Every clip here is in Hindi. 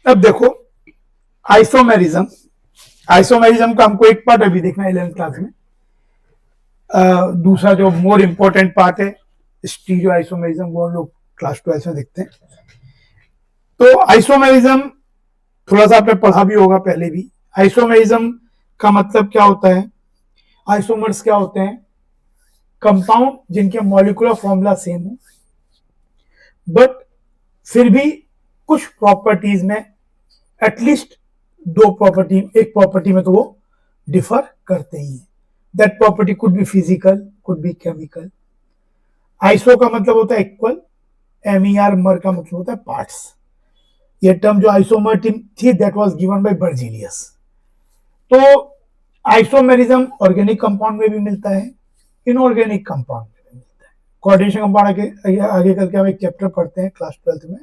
अब देखो आइसोमेरिज्म, आइसोमेरिज्म का हमको एक पार्ट अभी देखना है 11th क्लास में। दूसरा जो मोर इम्पोर्टेंट पार्ट है स्टीरियो आइसोमेरिज्म, वो हम लोग क्लास 12 में देखते हैं। तो आइसोमेरिज्म थोड़ा सा आपने पढ़ा भी होगा पहले भी। आइसोमेरिज्म का मतलब क्या होता है? आइसोमर्स क्या होते हैं? कंपाउंड जिनके मॉलिक्यूलर फॉर्मूला सेम हो, बट फिर भी कुछ प्रॉपर्टीज में एटलीस्ट एक प्रॉपर्टी में तो वो डिफर करते ही है। That property could be physical, could be chemical. Iso का मतलब होता है इक्वल, MER मर का मतलब होता है पार्ट्स। ये टर्म जो आइसोमर थी that was given by Berzelius. तो आइसोमेरिज्म ऑर्गेनिक कंपाउंड में भी मिलता है, इनऑर्गेनिक कंपाउंड में भी मिलता है। कोऑर्डिनेशन कंपाउंड आगे करके हम एक चैप्टर पढ़ते हैं क्लास 12 में,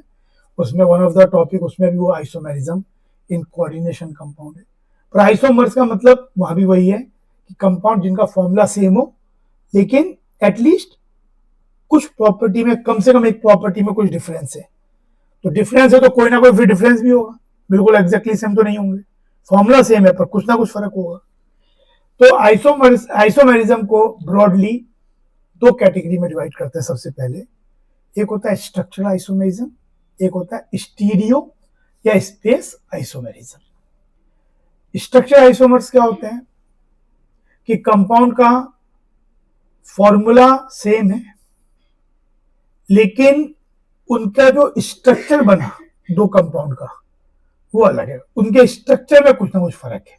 उसमें वन ऑफ द टॉपिक उसमें भी वो आइसोमेरिज्म इन कोऑर्डिनेशन कंपाउंड है। पर आइसोमर्स का मतलब वहां भी वही है कि कंपाउंड जिनका फॉर्मूला सेम हो लेकिन एटलीस्ट कुछ प्रॉपर्टी में, कम से कम एक प्रॉपर्टी में कुछ डिफरेंस है। तो डिफरेंस है तो कोई ना कोई फिर डिफरेंस भी होगा, बिल्कुल एग्जैक्टली सेम तो नहीं होंगे। फॉर्मूला सेम है पर कुछ ना कुछ फर्क होगा। तो आइसोमेरिज्म को ब्रॉडली दो कैटेगरी में डिवाइड करते हैं। सबसे पहले एक होता है स्ट्रक्चरल आइसोमेरिज्म, एक होता है स्टीरियो या स्पेस आइसोमेरिज्म। स्ट्रक्चरल आइसोमर्स क्या होते हैं कि कंपाउंड का फॉर्मूला सेम है लेकिन उनका जो स्ट्रक्चर बना दो कंपाउंड का वो अलग है। उनके स्ट्रक्चर में कुछ ना कुछ फर्क है।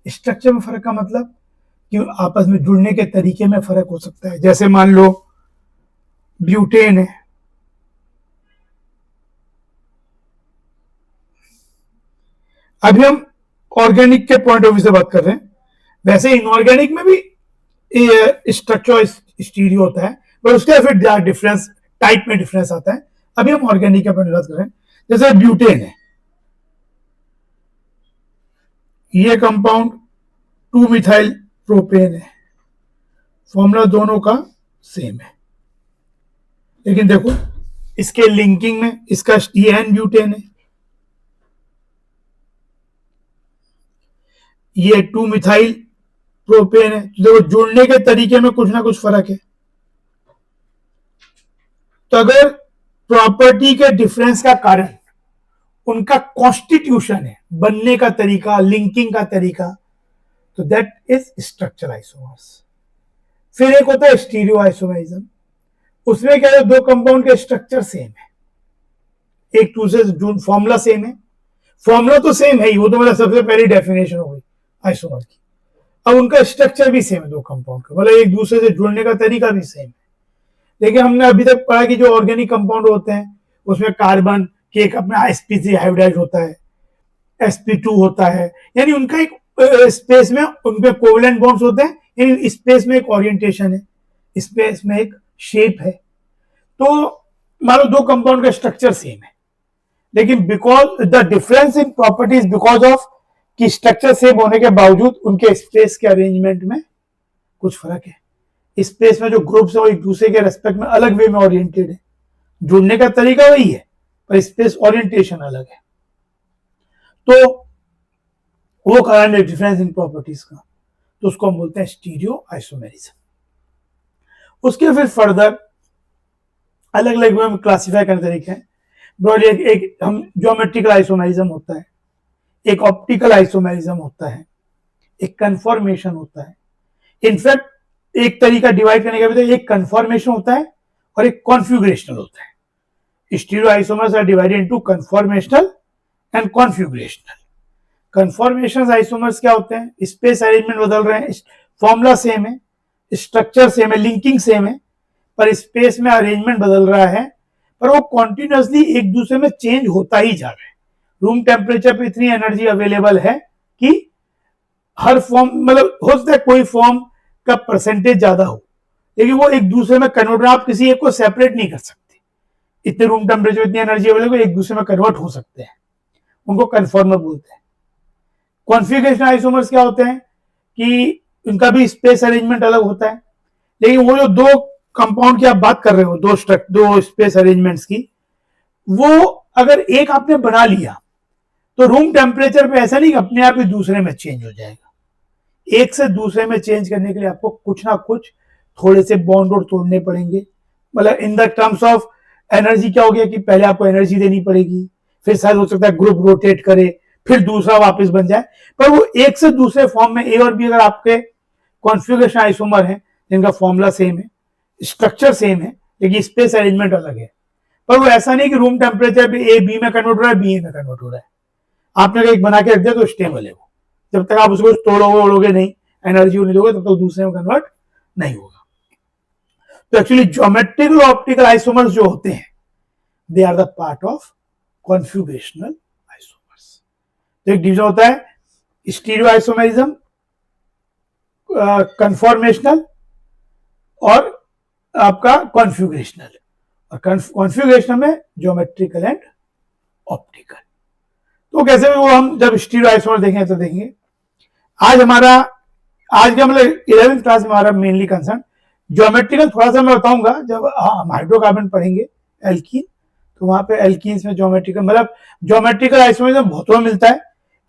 स्ट्रक्चर में फर्क का मतलब कि आपस में जुड़ने के तरीके में फर्क हो सकता है। जैसे मान लो ब्यूटेन है, अभी हम ऑर्गेनिक के पॉइंट ऑफ व्यू से बात कर रहे हैं, वैसे इनऑर्गेनिक में भी स्ट्रक्चर स्टीरियो होता है पर उसके फिर डिफरेंस टाइप में डिफरेंस आता है। अभी हम ऑर्गेनिक के पॉइंट बात कर रहे हैं। जैसे ब्यूटेन है, ये कंपाउंड 2 मिथाइल प्रोपेन है, फॉर्मूला दोनों का सेम है लेकिन देखो इसके लिंकिंग में इसका ये एन ब्यूटेन है, ये 2 मिथाइल प्रोपेन है। तो देखो जुड़ने के तरीके में कुछ ना कुछ फर्क है। तो अगर प्रॉपर्टी के डिफरेंस का कारण उनका कॉन्स्टिट्यूशन है, बनने का तरीका, लिंकिंग का तरीका, तो दैट इज स्ट्रक्चरल आइसोमर्स। फिर एक होता है स्टीरियो आइसोमेरिज्म, उसमें क्या है दो कंपाउंड के स्ट्रक्चर सेम है, एक दूसरे से फॉर्मूला सेम है। फॉर्मूला तो सेम है ही, वो तो मेरा सबसे पहली डेफिनेशन हो गई आइसोमर की। अब उनका स्ट्रक्चर भी सेम है दो कंपाउंड का, मतलब एक दूसरे से जुड़ने का तरीका भी सेम है। लेकिन हमने अभी तक पढ़ा कि जो ऑर्गेनिक कंपाउंड होते हैं उसमें कार्बन के एक अपना sp3 हाइब्रिडाइज होता है, sp2 होता है, यानी उनका एक स्पेस में उनके कोवेलेंट बॉन्ड्स होते हैं, यानी स्पेस में एक ओरिएंटेशन है, स्पेस में एक शेप है। तो मान लो दो कंपाउंड का स्ट्रक्चर सेम है लेकिन because the difference in properties because of कि स्ट्रक्चर सेम होने के बावजूद उनके स्पेस के अरेंजमेंट में कुछ फर्क है। स्पेस में जो ग्रुप्स है वो एक दूसरे के रेस्पेक्ट में अलग वे में ओरिएंटेड है, जुड़ने का तरीका वही है पर स्पेस ओरिएंटेशन अलग है। तो वो कारण है डिफरेंस इन प्रॉपर्टीज का, तो उसको हम बोलते हैं स्टीरियो आइसोमेरिज्म। उसके फिर फर्दर अलग अलग वे में क्लासिफाई करने तरीके हैं। ब्रॉडली एक हम ज्योमेट्रिकल आइसोमेरिज्म होता है, एक ऑप्टिकल आइसोमेरिज्म होता है, एक कन्फॉर्मेशन होता है। इनफैक्ट एक तरीका डिवाइड करने का भी तो एक कन्फॉर्मेशन होता है और एक कॉन्फ़िगरेशनल होता है। Stereo isomers are divided into conformational and configurational. Conformation isomers क्या होते हैं? स्पेस अरेंजमेंट बदल रहे हैं, फॉर्मूला सेम है, स्ट्रक्चर सेम है, लिंकिंग सेम है, पर स्पेस में अरेंजमेंट बदल रहा है, पर वो कॉन्टिन्यूसली एक दूसरे में चेंज होता ही जा रहा है। रूम टेम्परेचर पे इतनी एनर्जी अवेलेबल है कि हर फॉर्म, मतलब हो सकता है कोई फॉर्म का परसेंटेज ज्यादा हो लेकिन वो एक दूसरे में कन्वर्ट, आप किसी एक को सेपरेट नहीं कर सकते। इतने रूम टेम्परेचर, इतनी एनर्जी अवेलेबल, एक दूसरे में कन्वर्ट हो सकते हैं, उनको कन्फॉर्मर बोलते हैं। कॉन्फ़िगरेशन आइसोमर्स क्या होते हैं कि उनका भी स्पेस अरेंजमेंट अलग होता है लेकिन वो जो दो कंपाउंड की आप बात कर रहे हो, दो स्पेस अरेंजमेंट्स की, वो अगर एक आपने बना लिया तो रूम टेम्परेचर पे ऐसा नहीं कि अपने आप ही दूसरे में चेंज हो जाएगा, एक से दूसरे में चेंज करने के लिए आपको कुछ ना कुछ थोड़े से बॉन्ड और तोड़ने पड़ेंगे। मतलब in the terms of energy क्या हो गया कि पहले आपको एनर्जी देनी पड़ेगी, फिर शायद हो सकता है ग्रुप रोटेट करे, फिर दूसरा वापस बन जाए, पर वो एक से दूसरे फॉर्म में ए और बी अगर आपके कॉन्फ़िगरेशन आइसोमर है जिनका फॉर्मूला सेम है, स्ट्रक्चर सेम है, लेकिन स्पेस अरेंजमेंट अलग है, पर वो ऐसा नहीं कि रूम टेम्परेचर पे ए बी में कन्वर्ट हो रहा है, बी ए में कन्वर्ट हो रहा है। आपने एक बना के रख दिया तो स्टेबल है वो, जब तक आप उसको तोड़ोगे नहीं, एनर्जी नहीं दोगे, तब तक दूसरे में कन्वर्ट नहीं होगा। तो एक्चुअली ज्योमेट्रिकल ऑप्टिकल आइसोमर्स जो होते हैं, they are the part of configurational isomers. तो एक डिवीजन होता है स्टीरियो आइसोमेरिज्म, कन्फॉर्मेशनल और आपका कॉन्फ़िगरेशनल, और कॉन्फ़िगरेशनल में ज्योमेट्रिकल एंड ऑप्टिकल। तो कैसे भी वो हम जब स्टीरियो आइसोमर देखेंगे तो देखेंगे। आज का मतलब 11th क्लास में हमारा मेनली कंसर्न ज्योमेट्रिकल, थोड़ा सा मैं बताऊंगा जब हम हाइड्रोकार्बन पढ़ेंगे एल्कीन, तो वहां पे एल्कीन्स में ज्योमेट्रिकल मतलब ज्योमेट्रिकल आइसोमरिज्म बहुत मिलता है।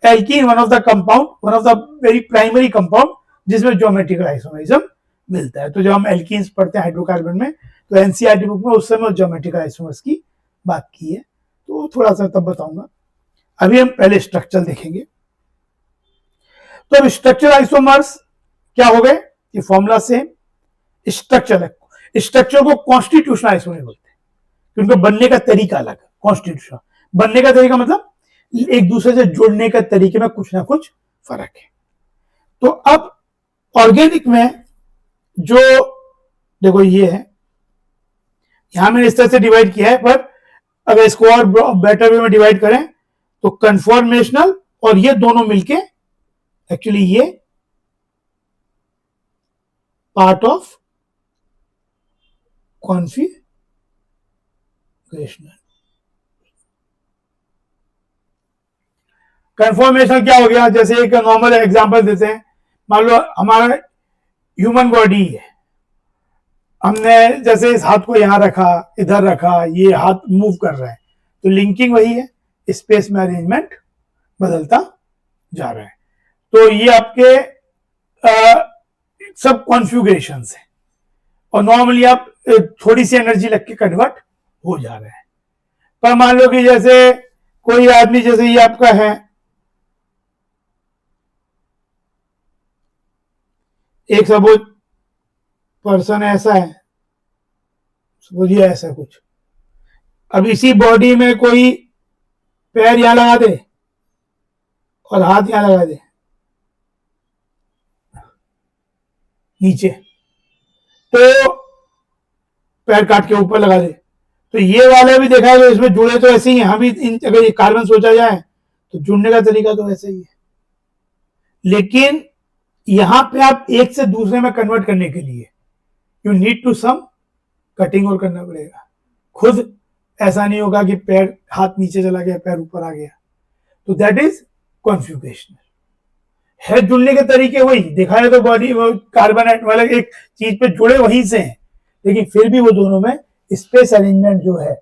Alkene one of the compound, one of the very primary compound जिसमें ज्योमेट्रिकल आइसोमरिज्म मिलता है। तो जब हम एल्कीन्स पढ़ते हैं हाइड्रोकार्बन में, तो एनसीईआरटी बुक में उस समय ज्योमेट्रिकल आइसोमर्स की बात की है, तो थोड़ा सा तब बताऊंगा। अभी हम पहले स्ट्रक्चर देखेंगे। तो अब स्ट्रक्चर आइसोमर्स क्या हो गए, ये फॉर्मूला सेम, स्ट्रक्चर है, स्ट्रक्चर को कॉन्स्टिट्यूशनल आइसोमर बोलते हैं, क्योंकि बनने का तरीका अलग है। कॉन्स्टिट्यूशन बनने का तरीका मतलब एक दूसरे से जुड़ने के तरीके में कुछ ना कुछ फर्क है। तो अब ऑर्गेनिक में जो देखो ये है, यहां मैंने इस तरह से डिवाइड किया है, पर अगर इसको और बेटर वे में डिवाइड करें तो कन्फॉर्मेशनल और ये दोनों मिलके एक्चुअली ये पार्ट ऑफ कॉन्फिगरेशनल। कन्फॉर्मेशनल क्या हो गया, जैसे एक नॉर्मल एग्जांपल देते हैं, मान लो हमारा ह्यूमन बॉडी है, हमने जैसे इस हाथ को यहां रखा, इधर रखा, ये हाथ मूव कर रहा है, तो लिंकिंग वही है, स्पेस में अरेंजमेंट बदलता जा रहा है। तो ये आपके सब कॉन्फ़िगरेशंस है, और नॉर्मली आप थोड़ी सी एनर्जी लग के कन्वर्ट हो जा रहे हैं। पर मान लो कि जैसे कोई आदमी, जैसे ये आपका है, एक सपोज पर्सन ऐसा है, सपोज ये ऐसा कुछ, अब इसी बॉडी में कोई पैर यहां लगा दे और हाथ यहां लगा दे नीचे, तो पैर काट के ऊपर लगा दे, तो ये वाला भी देखा है, इसमें जुड़े तो ऐसे ही हैं, हम इन अगर ये कार्बन सोचा जाए तो जुड़ने का तरीका तो ऐसे ही है, लेकिन यहां पे आप एक से दूसरे में कन्वर्ट करने के लिए you need to some cutting और करना पड़ेगा। खुद ऐसा नहीं होगा कि पैर हाथ नीचे चला गया पैर ऊपर आ गया, तो दैट इज कॉन्फ़िगरेशनल है। जुड़ने के तरीके वही देखा है, तो बॉडी कार्बन वाले एक चीज पे जुड़े वहीं से हैं, लेकिन फिर भी वो दोनों में स्पेस अरेंजमेंट जो है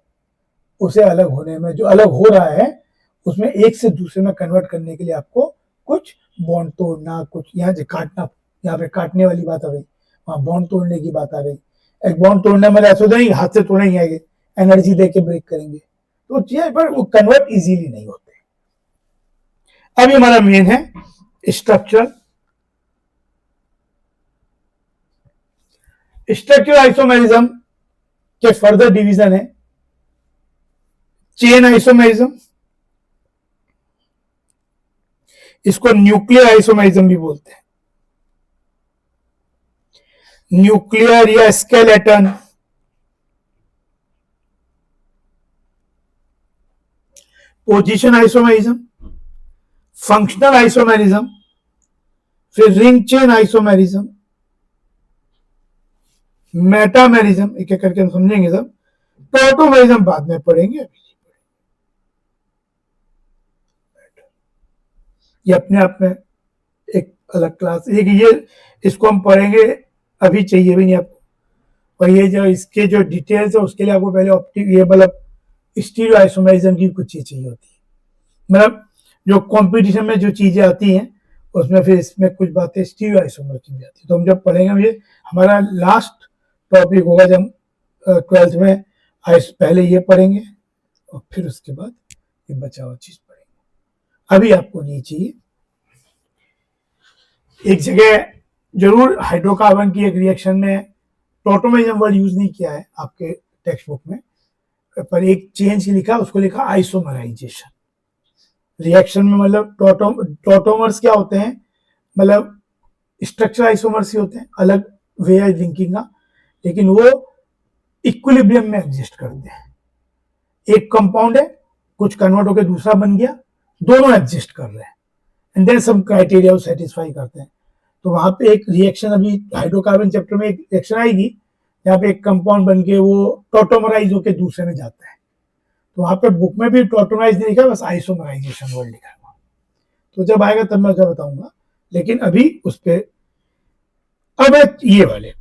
उसे अलग होने में, जो अलग हो रहा है उसमें एक से दूसरे में कन्वर्ट करने के लिए आपको कुछ बॉन्ड तोड़ना, कुछ यहाँ से काटना, यहाँ पे काटने वाली बात आ गई, वहां बॉन्ड तोड़ने की बात आ गई। एक बॉन्ड तोड़ने में ऐसा नहीं हाथ से तोड़ेंगे, आगे एनर्जी देके ब्रेक करेंगे, तो चीजें पर वो कन्वर्ट इजीली नहीं होते। अब हमारा मेन है स्ट्रक्चर। स्ट्रक्चर आइसोमेरिज्म के फर्दर डिवीजन है चेन आइसोमेरिज्म, इसको न्यूक्लियर आइसोमेरिज्म भी बोलते हैं, न्यूक्लियर या skeleton, position isomerism, functional isomerism, फिर रिंग चेन आइसोमेरिज्म, मेटामेरिज्म, एक एक करके हम समझेंगे सब। टॉटोमेरिज्म बाद में पढ़ेंगे, ये अपने आप में एक अलग क्लास, ये इसको हम पढ़ेंगे, अभी चाहिए भी नहीं आपको। और ये जो इसके जो डिटेल्स है उसके लिए आपको पहले ऑप्टिक ये मतलब स्टीरियो आइसोमेरिज्म की कुछ चीज चाहिए होती है। मतलब जो कंपटीशन में जो चीजें आती हैं उसमें फिर इसमें कुछ बातें स्टीरियो आइसोमर की भी आती है। तो हम जब पढ़ेंगे ये हमारा लास्ट टॉपिक होगा जब 12th में पहले ये पढ़ेंगे और फिर उसके बाद ये बचा हुआ चीज पढ़ेंगे। अभी आपको नहीं चाहिए। एक जगह जरूर हाइड्रोकार्बन की एक रिएक्शन में टॉटोमेरिज्म वर्ड यूज नहीं किया है आपके टेक्स्ट बुक में, पर एक चेंज लिखा, उसको लिखा आइसोमराइजेशन। रिएक्शन में मतलब टॉटोमर्स क्या होते हैं, मतलब स्ट्रक्चर आइसोमर्स ही होते हैं, अलग वे है लिंकिंग का, लेकिन वो इक्विलिब्रियम में एग्जिस्ट करते हैं। एक कंपाउंड है, कुछ कन्वर्ट होकर दूसरा बन गया, दोनों एग्जिस्ट कर रहे हैं and then some criteria satisfy करते हैं। तो वहां पे एक रिएक्शन, अभी हाइड्रोकार्बन चैप्टर में एक रिएक्शन आएगी जहाँ पे एक कंपाउंड बन के वो टॉटोमराइज होकर दूसरे में जाता है। तो वहां पे बुक में भी टॉटोमराइज नहीं लिखा, बस आइसोमराइजेशन वर्ड लिखा है। तो जब आएगा तब मैं बताऊंगा, लेकिन अभी उस पर अब ये वाले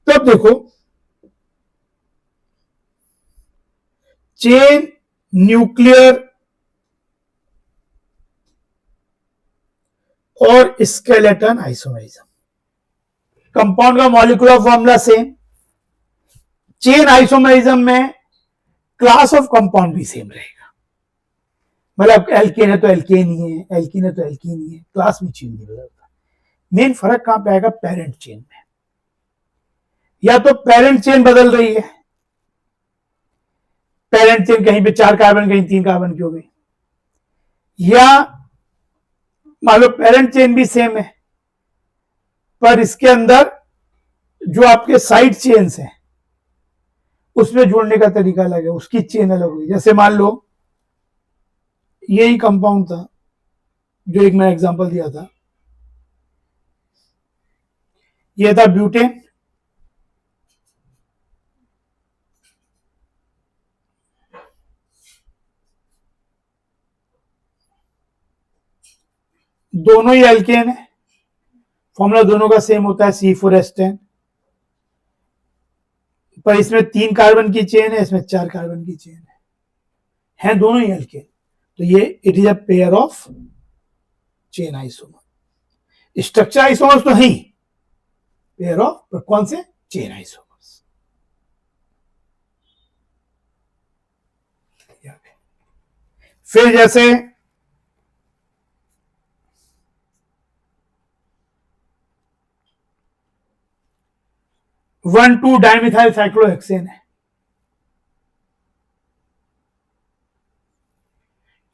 तब देखो चेन न्यूक्लियर और स्केलेटन आइसोमरिज्म। कंपाउंड का molecular formula same, chain isomerism में क्लास ऑफ कंपाउंड भी सेम रहेगा, मतलब एल्केन है तो एल्केन ही है, एल्कीन है तो एल्कीन ही है, क्लास भी चेंज नहीं बदलता। मेन फर्क कहां पे आएगा, पेरेंट चेन में। या तो पेरेंट चेन बदल रही है, पेरेंट चेन कहीं पे 4 कार्बन कहीं 3 कार्बन की हो गई, या मान लो पेरेंट चेन भी सेम है पर इसके अंदर जो आपके साइड चेन्स हैं उसमें जोड़ने का तरीका अलग है, उसकी चेन अलग हुई। जैसे मान लो यही कंपाउंड था जो एक मैं एग्जांपल दिया था, ये था ब्यूटेन, दोनों ही एल्केन है, फॉर्मूला दोनों का सेम होता है C4H10, पर इसमें 3 कार्बन की चेन है, इसमें 4 कार्बन की चेन है दोनों ही एल्केन। तो ये it is a pair of chain isomer. Structure isomers तो है पेयर ऑफ, कौन से, चेन आइसोमर्स। फिर जैसे वन टू डाइमिथाइल साइक्लोहेक्सेन है,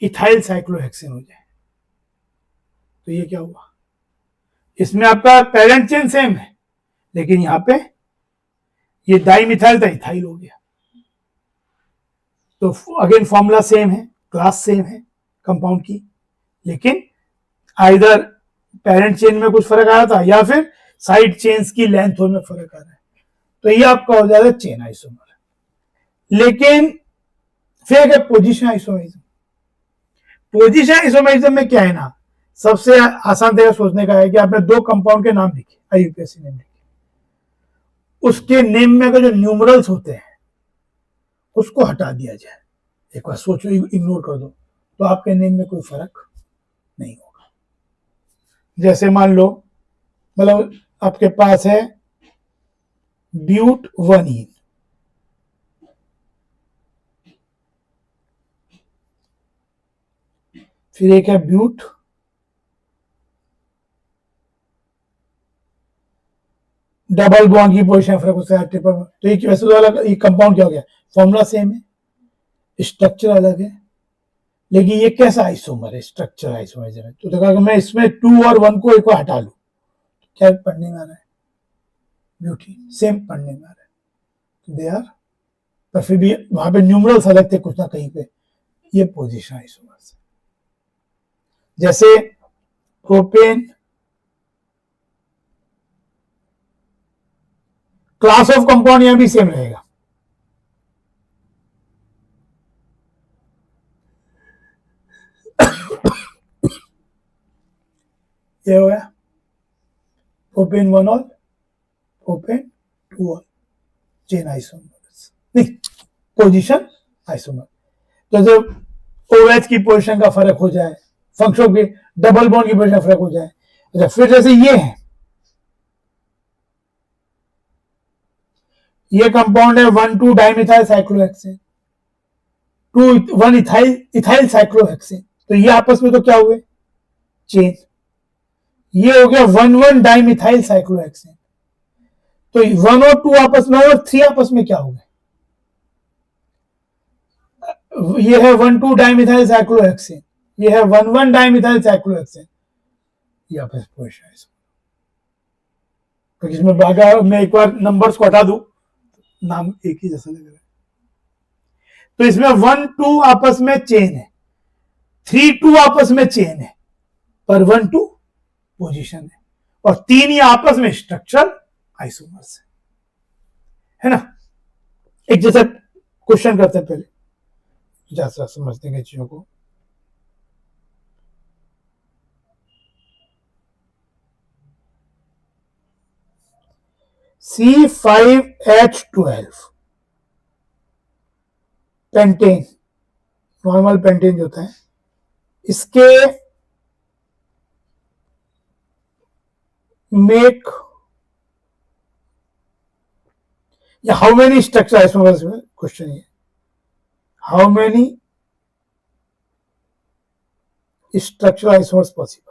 इथाइल साइक्लोहेक्सेन हो जाए तो ये क्या हुआ, इसमें आपका पेरेंट चेन सेम है लेकिन यहां पे ये डाइमिथाइल था, इथाइल हो गया। तो अगेन फॉर्मूला सेम है, क्लास सेम है कंपाउंड की, लेकिन आइदर पेरेंट चेन में कुछ फर्क आया था या फिर साइड चेन्स की लेंथ में फर्क आ रहा है, तो ये आपका हो जाएगा चेन आइसोमर। लेकिन फिर पोजीशन आइसोमरिज्म। पोजीशन आइसोमरिज्म में क्या है ना, सबसे आसान तरीका सोचने का है कि आपने 2 कंपाउंड के नाम लिखे, आईयूपीएसी नेम लिखे, उसके नेम में अगर जो न्यूमरल्स होते हैं उसको हटा दिया जाए, एक बार सोचो, इग्नोर कर दो, तो आपके नेम में कोई फर्क नहीं होगा। जैसे मान लो, मतलब आपके पास है ब्यूट 1इन, फिर एक है ब्यूट डबल बॉन्ड की पोजीशन फर्क होता है ट्रिपल, तो एक वैसे तो अलग, ये कंपाउंड क्या हो गया, फॉर्मूला सेम है, स्ट्रक्चर अलग है, लेकिन ये कैसा आइसोमर है, स्ट्रक्चर आइसोमर है। तो देखा कि मैं इसमें 2 और 1 को एक बार हटा लू, क्या पढ़ने में आ रहा है, ब्यूटी सेम पढ़ने में आ रहा है, दे आर, पर फिर भी वहां पे न्यूमरल्स अलग थे कुछ ना कहीं पे, ये पोजीशन आइसोमर है। जैसे प्रोपेन, क्लास ऑफ कंपाउंड यहां भी सेम रहेगा, ये हो गया propane 1 all, propane 2 all, chain isomers, नहीं पोजीशन आइसोमर। तो जब OH की पोजीशन का फर्क हो जाए, फंक्शन के डबल बॉन्ड की पोजीशन फर्क हो जाए। अच्छा, फिर जैसे ये है, ये कंपाउंड है 1,2 डाइमिथाइल साइक्लोहेक्सेन, 1 इथाइल साइक्लोहेक्सेन, तो ये आपस में तो क्या हुए, चेन। ये हो गया 1,1 डाइमिथाइल साइक्लोहेक्सेन, तो 1 और 2 आपस में, और 3 आपस में क्या हो गए, ये है 1,2 डाइमिथाइल साइक्लोहेक्सेन, ये है 1,1 डाइमिथाइल साइक्लोहेक्सेन, ये आपस में पोजीशन है। तो इसमें अगर मैं एक बार नंबर्स को हटा दूं, नाम एक ही जैसा लग रहा है, तो इसमें 1,2 आपस में चेन है, 3,2 आपस में चेन है, पर 1,2 पोजीशन है, और 3 ही आपस में स्ट्रक्चरल आइसोमर्स है ना। एक जैसा क्वेश्चन करते हैं पहले, जैसा समझते हैं चीजों को। C5H12 पेंटेन, नॉर्मल पेंटेन जो होता है, इसके मेक या हाउ मेनी स्ट्रक्चर आइसोमर्स में, क्वेश्चन ये, how many structural isomers possible?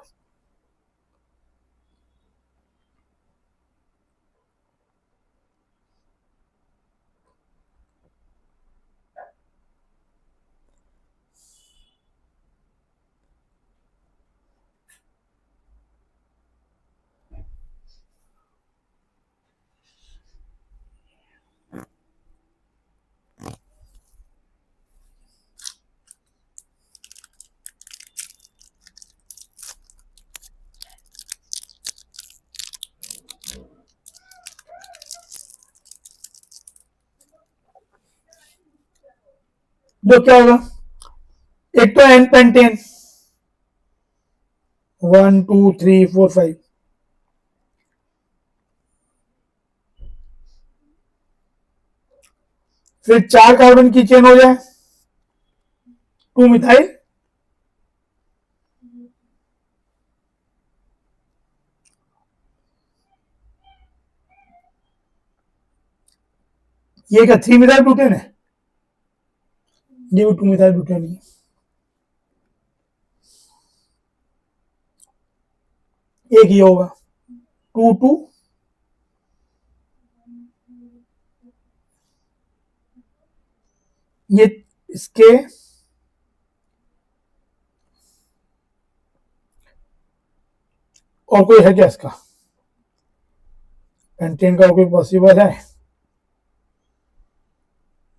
तो क्या होगा, एक तो एन पेंटेन 1 2 3 4 5, फिर 4 कार्बन की चेन हो जाए 2 मिथाइल, ये क्या 3 मिथाइल ब्यूटेन है, ये भी 2 मिथाइल ब्यूटेन है, एक ये होगा 2 2, ये इसके और कोई है क्या इसका पेंटेन का, और कोई पॉसिबल है,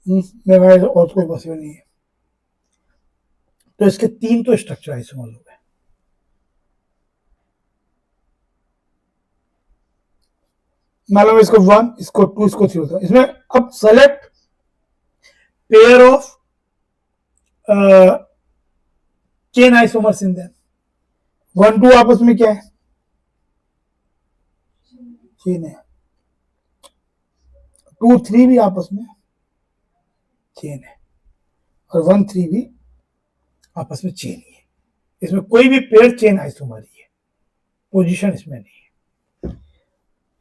मेरे भाई और कोई पॉसिबल नहीं है, तो इसके 3 तो स्ट्रक्चर आइसोमर हो गए। मालूम इसको 1, इसको 2, इसको 3 होता है इसमें। अब select pair of chain isomers in them, 1 2 आपस में क्या है, चेन है, 2 3 भी आपस में चेन है, और 1 3 भी आपस में चेन ही है, इसमें कोई भी पेयर चेन आइसोमर ही है, पोजीशन इसमें नहीं है।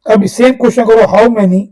अब सेम क्वेश्चन करो, how many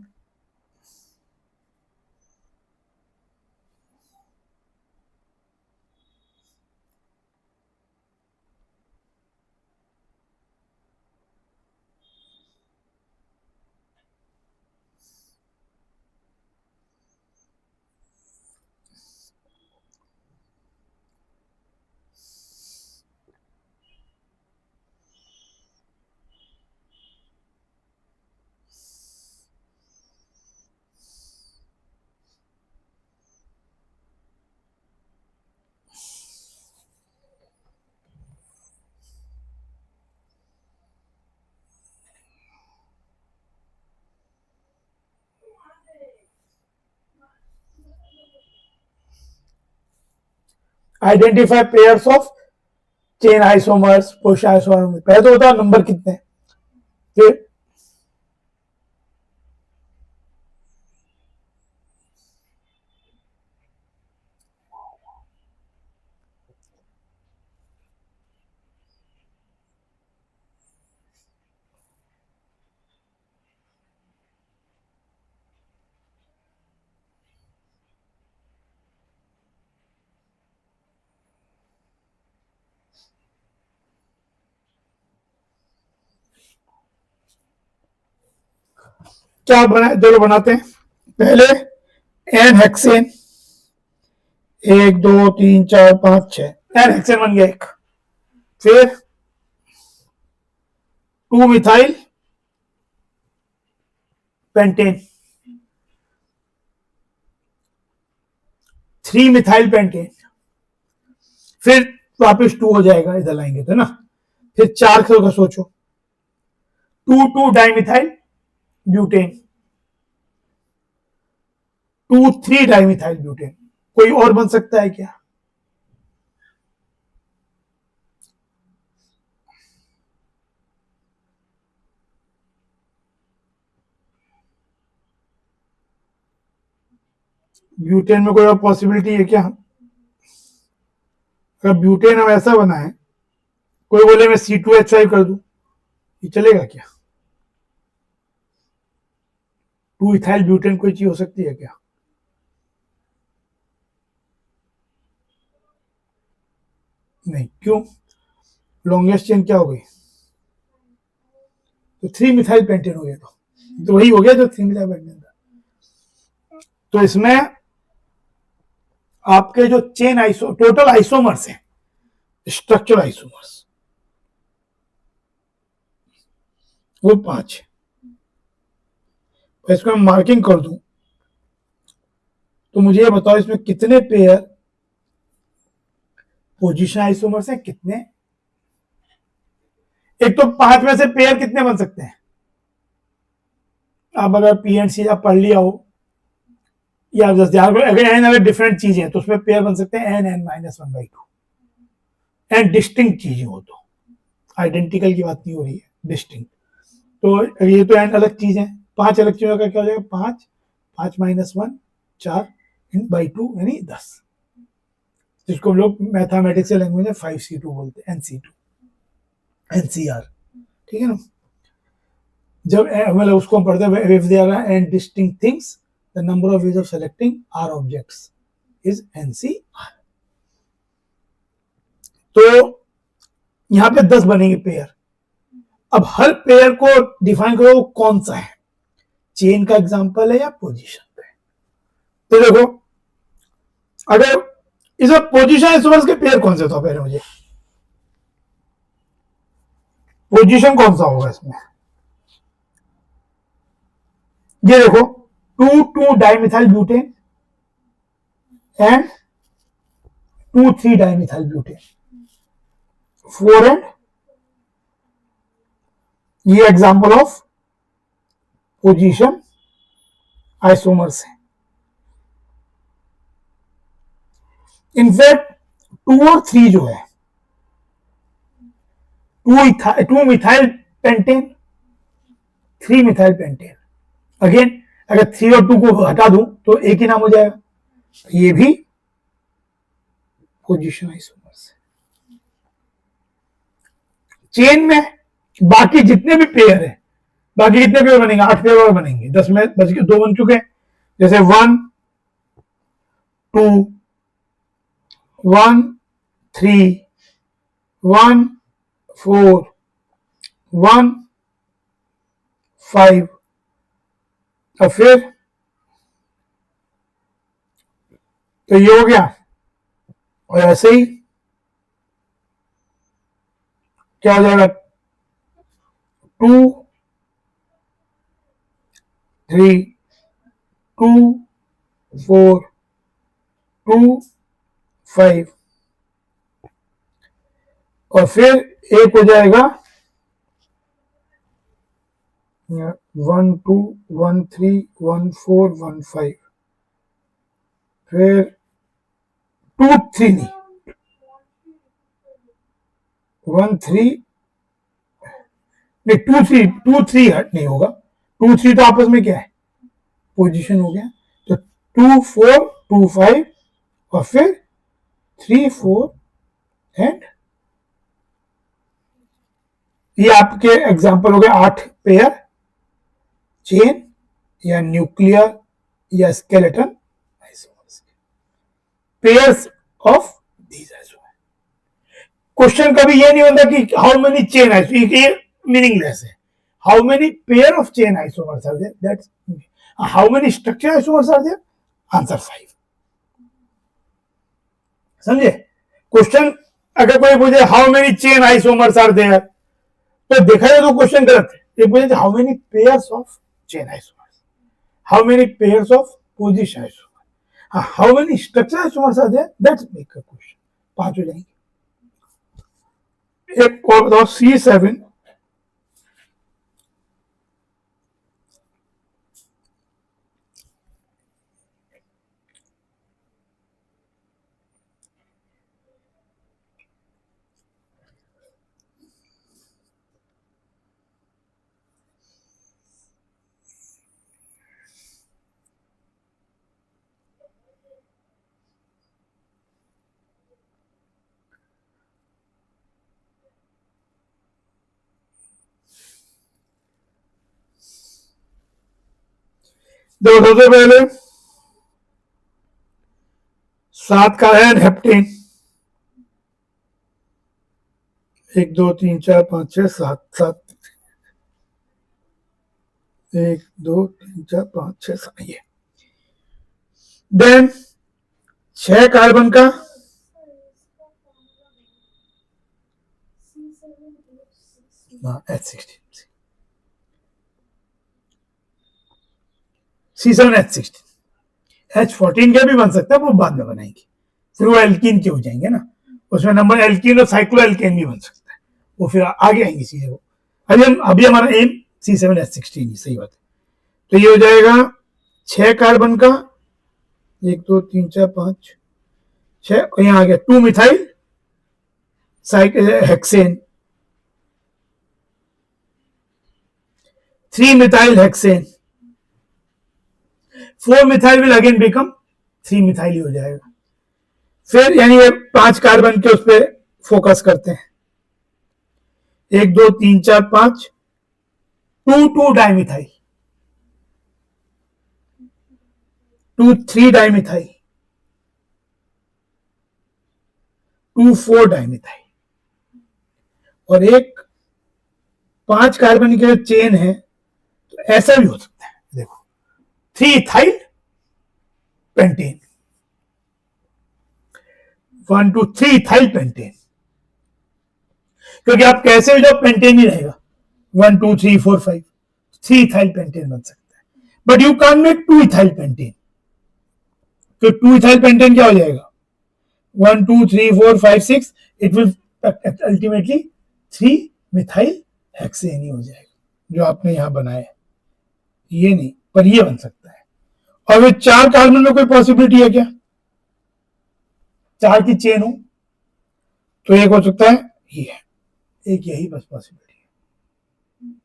identify pairs of chain isomers, position isomer, पहले तो बताओ नंबर कितने, फिर क्या बना, चलो बनाते हैं। पहले एन हेक्सेन, 1 2 3 4 5 6, एन हेक्सेन बन गया एक। फिर 2 मिथाइल पेंटेन, 3 मिथाइल पेंटेन, फिर वापस 2 हो जाएगा, इधर लाएंगे तो ना। फिर 4 का सोचो, 2 2 डाइमिथाइल ब्यूटेन, 2 3 डाइमिथाइल ब्यूटेन। कोई और बन सकता है क्या? ब्यूटेन में कोई और पॉसिबिलिटी है क्या? अगर ब्यूटेन हम ऐसा बना है, कोई बोले मैं C2H5 कर दूं, ये चलेगा क्या? 2 इथाइल ब्यूटेन कोई चीज हो सकती है क्या? नहीं, क्यों? लॉन्गेस्ट चेन क्या हो गई? तो 3 मिथाइल पेंटेन हो गया, तो वही हो गया जो 3 मिथाइल पेंटेन था। तो इसमें आपके जो चेन आइसो, टोटल आइसोमर्स हैं, स्ट्रक्चर आइसोमर्स, वो 5 है। तो इसको मैं मार्किंग कर दूं, तो मुझे ये बताओ इसमें कितने पेयर पोजीशन आइसोमर्स हैं, कितने? एक तो 5 में से पेयर कितने बन सकते हैं? आप अगर PNC आप पढ़ लिया हो, या अगर एन अगर डिफरेंट चीजें हैं तो उसमें पेयर बन सकते हैं n(n-1/2), एन डिस्टिंक्ट चीजें हो तो, आइडेंटिकल की बात नहीं हो रही है, डिस्टिंक्ट। तो ये तो एन अलग चीज है, 5 अलग चीजों का क्या हो जाएगा? 5 5-1 4/2 यानी 10, जिसको हम लोग मैथमेटिक्स लैंग्वेज में 5C2 बोलते हैं, NC2 NCR, ठीक है ना। जब मतलब उसको हम पढ़ते हैं, if there are n distinct things the number of ways of selecting r objects is NCR। तो यहां पे 10 बनेंगे पेयर। अब हर पेयर को डिफाइन करो वो कौन सा है, चेन का एग्जांपल है या पोजीशन पे। तो देखो, अगर इसमें पोजीशन आइसोमर्स के पेयर कौन से था पहले मुझे, पोजीशन कौन सा होगा इसमें? ये देखो, 2 2 dimethyl butane and 2 3 dimethyl butane, 4 and, ये एग्जांपल ऑफ पोजीशन आइसोमर्स है। इनफैक्ट 2 और 3 जो है, 2 methyl pentane, 3 methyl pentane. Again अगर 3 और 2 को हटा दूं तो एक ही नाम हो जाएगा, ये भी पोजीशन आइसोमर्स है। चेन में बाकी जितने भी पेयर है, बाकी कितने पेयर बनेंगे? 8 पेयर और बनेंगे, 10 में बच के 2 बन चुके हैं। जैसे 1 2 1 3 1 4 1 5, और फिर तो ये हो गया। और ऐसे ही क्या हो जाएगा? 2 3 2 4 2 5, और फिर एक हो जाएगा 1 2 1 3 1 4 1 5, फिर 2 3 नहीं, 1 3 नहीं, 2 3 हट नहीं होगा, 2 3 तो आपस में क्या है? पोजीशन हो गया। तो 2 4 2 5, और फिर 3 4 एंड, ये आपके एग्जांपल हो गए 8 पेयर चेन या न्यूक्लियर या skeleton isomers, pairs of these isomers. Question कभी ये नहीं होता कि हाउ मेनी चेन आइसोमर्स, ये मीनिंगलेस है। How many pair of chain isomers are there, that's how many structure isomers are there, answer 5। समझे? क्वेश्चन अगर कोई पूछे how many chain isomers are there, तो देखा जाए तो क्वेश्चन गलत है। ये पूछे how many pairs of chain isomers, how many pairs of position isomer, how many structure isomers are there, that's make a question. 5 हो जाएंगे। एक और बताओ, C7 देखो, सबसे पहले 7 का है हेप्टेन, 1 2 3 4 5 6 7 7, 1 2 3 4 5 6 7 ये। देन 6 कार्बन का H16, C7 H16, H14 के भी बन सकता है, वो बाद में बनाएंगे, फिर वो एल्कीन के हो जाएंगे ना, उसमें नंबर एल्कीन और साइक्लो एल्केन भी बन सकता है, वो फिर आगे आएंगे चीजें। वो अभी हमारा एम C7 H16 सही बात है। तो ये हो जाएगा 6 कार्बन का, 1 2 3 4 5 6, और यहां आ गया 2 methyl hexane, 3 methyl hexane, 4 methyl will again become 3 methyl ही हो जाएगा। फिर यानी ये 5 कार्बन के उस पर फोकस करते हैं, 1 2 3 4 5, 2 2 डाइमिथाइल, 2 3 डाइमिथाइल, 2 4 डाइमिथाइल, और एक 5 कार्बन के चेन है, तो ऐसा भी हो सकता है। देखो 3 इथाइल पेंटेन, 1 2 3 इथाइल पेंटेन, क्योंकि आप कैसे भी जाओ पेंटेन ही रहेगा, 1 2 3 4 5, 3 इथाइल पेंटेन बन सकता है, but you can make 2 ethyl pentane. तो 2 इथाइल पेंटेन क्या हो जाएगा, 1 2 3 4 5 6, it will ultimately 3 methyl hexane ही हो जाएगा, जो आपने यहां बनाया है। ये नहीं, पर ये बन सकता है। और वे 4 कार्बन में कोई पॉसिबिलिटी है क्या, 4 की चेन हो, तो एक हो सकता है ये है, एक यही बस पॉसिबिलिटी है।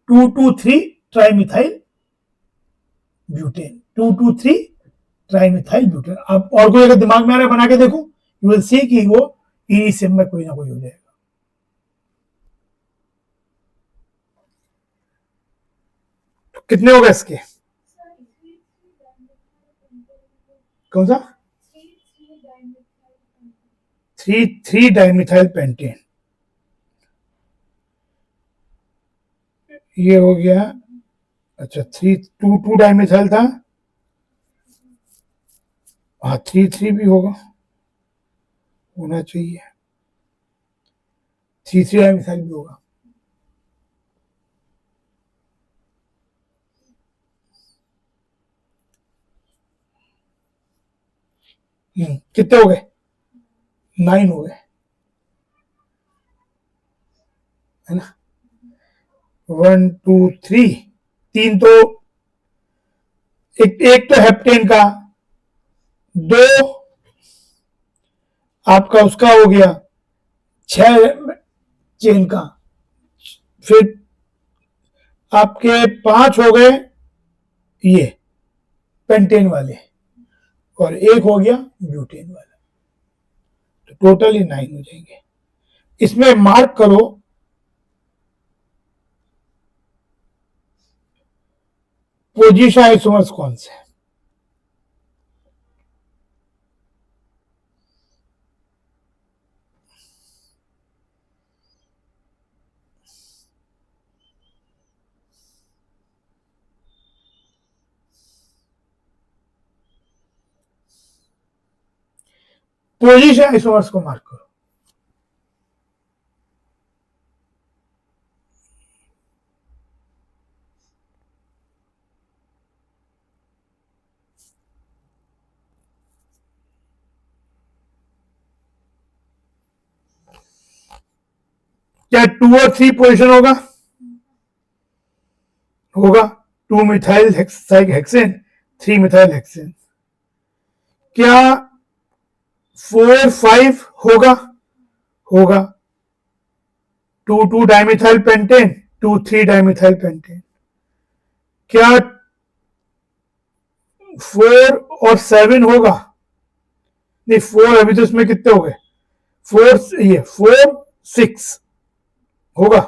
2 2 3 ट्राइमिथाइल ब्यूटेन, 2 2 3 ट्राइमिथाइल ब्यूटेन। आप और कोई अगर दिमाग में आ रहा है बना के देखो, यू विल सी कि वो इनिशियम में कोई ना कोई हो जाएगा। तो कितने हो गए इसके, कौन सा 3 डाइमिथाइल पेंटेन, ये हो गया। अच्छा 3 2 2 डाइमिथाइल था, हाँ 3 3 भी होगा, होना चाहिए, 3 3 डाइमिथाइल भी होगा। कितने हो गए, 9 हो गए, है ना। 1 2 3, 3 तो एक तो हेप्टेन का, 2 आपका उसका हो गया 6 चेन का, फिर आपके 5 हो गए ये पेंटेन वाले, और एक हो गया ब्यूटेन वाला, तो टोटल ही 9 हो जाएंगे। इसमें मार्क करो पोजीशन आइसोमर्स कौन से हैं। पोजीशन आइसोमर्स को मार्क करो। क्या 2 और 3 पोजीशन होगा? होगा। 2 मिथाइल हेक्सेन, 3 मिथाइल हेक्सेन। क्या 4 5 होगा? होगा। 2 2 डाइमिथाइल पेंटेन, 2 3 डाइमिथाइल पेंटेन। क्या 4 और 7 होगा? नहीं, 4 अभी तो इसमें कितने हो गए? 4 ये 4 6 होगा।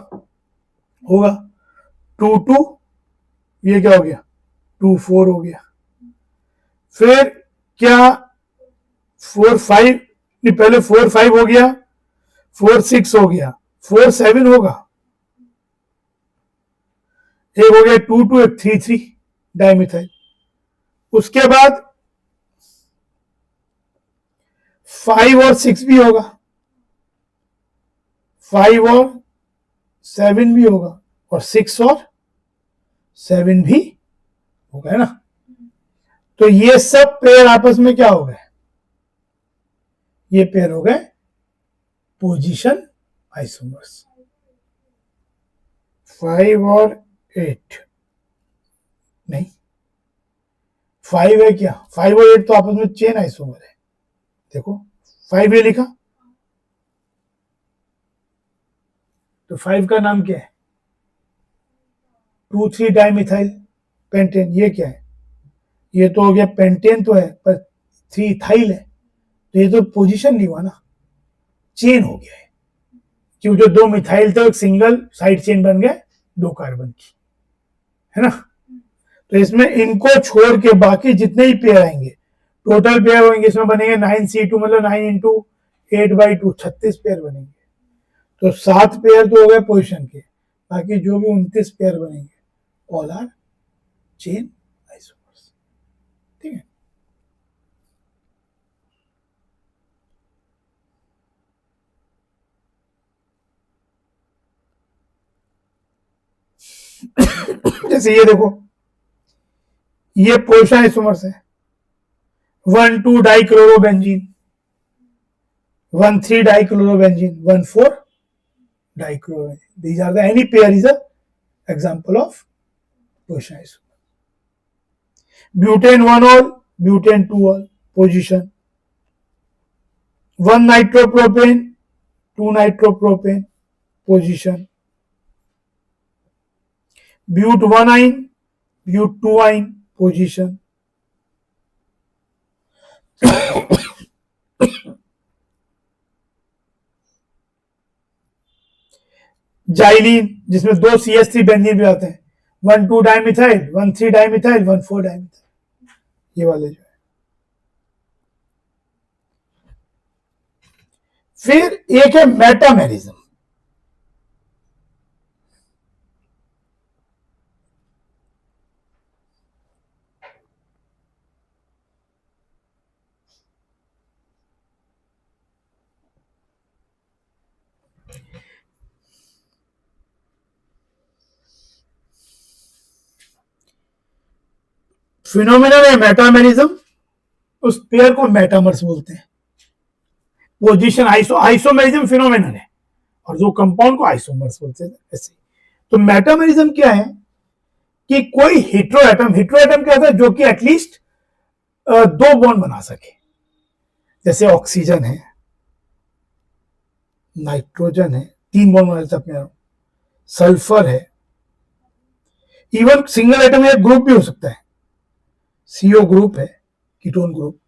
होगा। 2 2 ये क्या हो गया? 2 4 हो गया। फिर क्या 4 5 नहीं, पहले 4 5 हो गया, 4 6 हो गया, 4 7 होगा। एक हो गया 2 2, एक 3 3 डाइमिथाइल। उसके बाद 5 और 6 भी होगा, 5 और 7 भी होगा, और 6 और 7 भी होगा, है ना। तो ये सब पेयर आपस में क्या हो गए? ये पेयर हो गए पोजीशन आइसोमर्स। 5 और 8 नहीं, 5 है क्या? 5 और 8 तो आपस में चेन आइसोमर है। देखो 5 ये लिखा, तो 5 का नाम क्या है? 2 3 डाइमिथाइल पेंटेन। ये क्या है? ये तो हो गया पेंटेन तो है, पर 3 इथाइल है, तो ये तो पोजीशन नहीं हुआ ना, चेन हो गया है। क्योंकि जो 2 मिथाइल थे एक सिंगल साइड चेन बन गए 2 कार्बन की, है ना। तो इसमें इनको छोड़ के बाकी जितने ही पेयर आएंगे, टोटल पेयर होंगे इसमें बनेंगे 9C2, मतलब 9 इंटू 8/2, 36 पेयर बनेंगे। तो 7 पेयर तो हो गए पोजिशन के, बाकी जो भी 29 पेयर बनेंगे ऑल आर चेन आइसोमर्स। ठीक है। जैसे ये देखो, ये पोजिशन आइसोमर्स है। 1 2 dichlorobenzene, 1 3 dichlorobenzene, 1 4 dichlorobenzene. These are the any pair is a example of position isomer. Butane 1 ol, butane 2 ol position. 1 nitropropane, 2 nitropropane position. But 1 ine, but 2 ine position. Xylene जिसमें 2 CH3 बेंजीन भी आते हैं, 1 2 डाइमिथाइल, 1 3 डाइमिथाइल, 1 4 डाइमिथाइल, ये वाले जो है। फिर एक है मेटामेरिज्म। फिनोमिनन है मेटामेरिज्म, उस पेयर को मेटामर्स बोलते हैं। पोजीशन आइसोमेरिज्म फिनोमिनन है, और जो कंपाउंड को आइसोमर्स बोलते हैं। ऐसे तो मेटामेरिज्म क्या है कि कोई हेट्रोएटम क्या होता है? जो कि एटलीस्ट 2 बॉन्ड बना सके। जैसे ऑक्सीजन है, नाइट्रोजन है, 3 बॉन्ड बना सकते अपने, सल्फर है, इवन सिंगल एटम एक ग्रुप भी हो सकता है, CO ग्रुप है, कीटोन ग्रुप,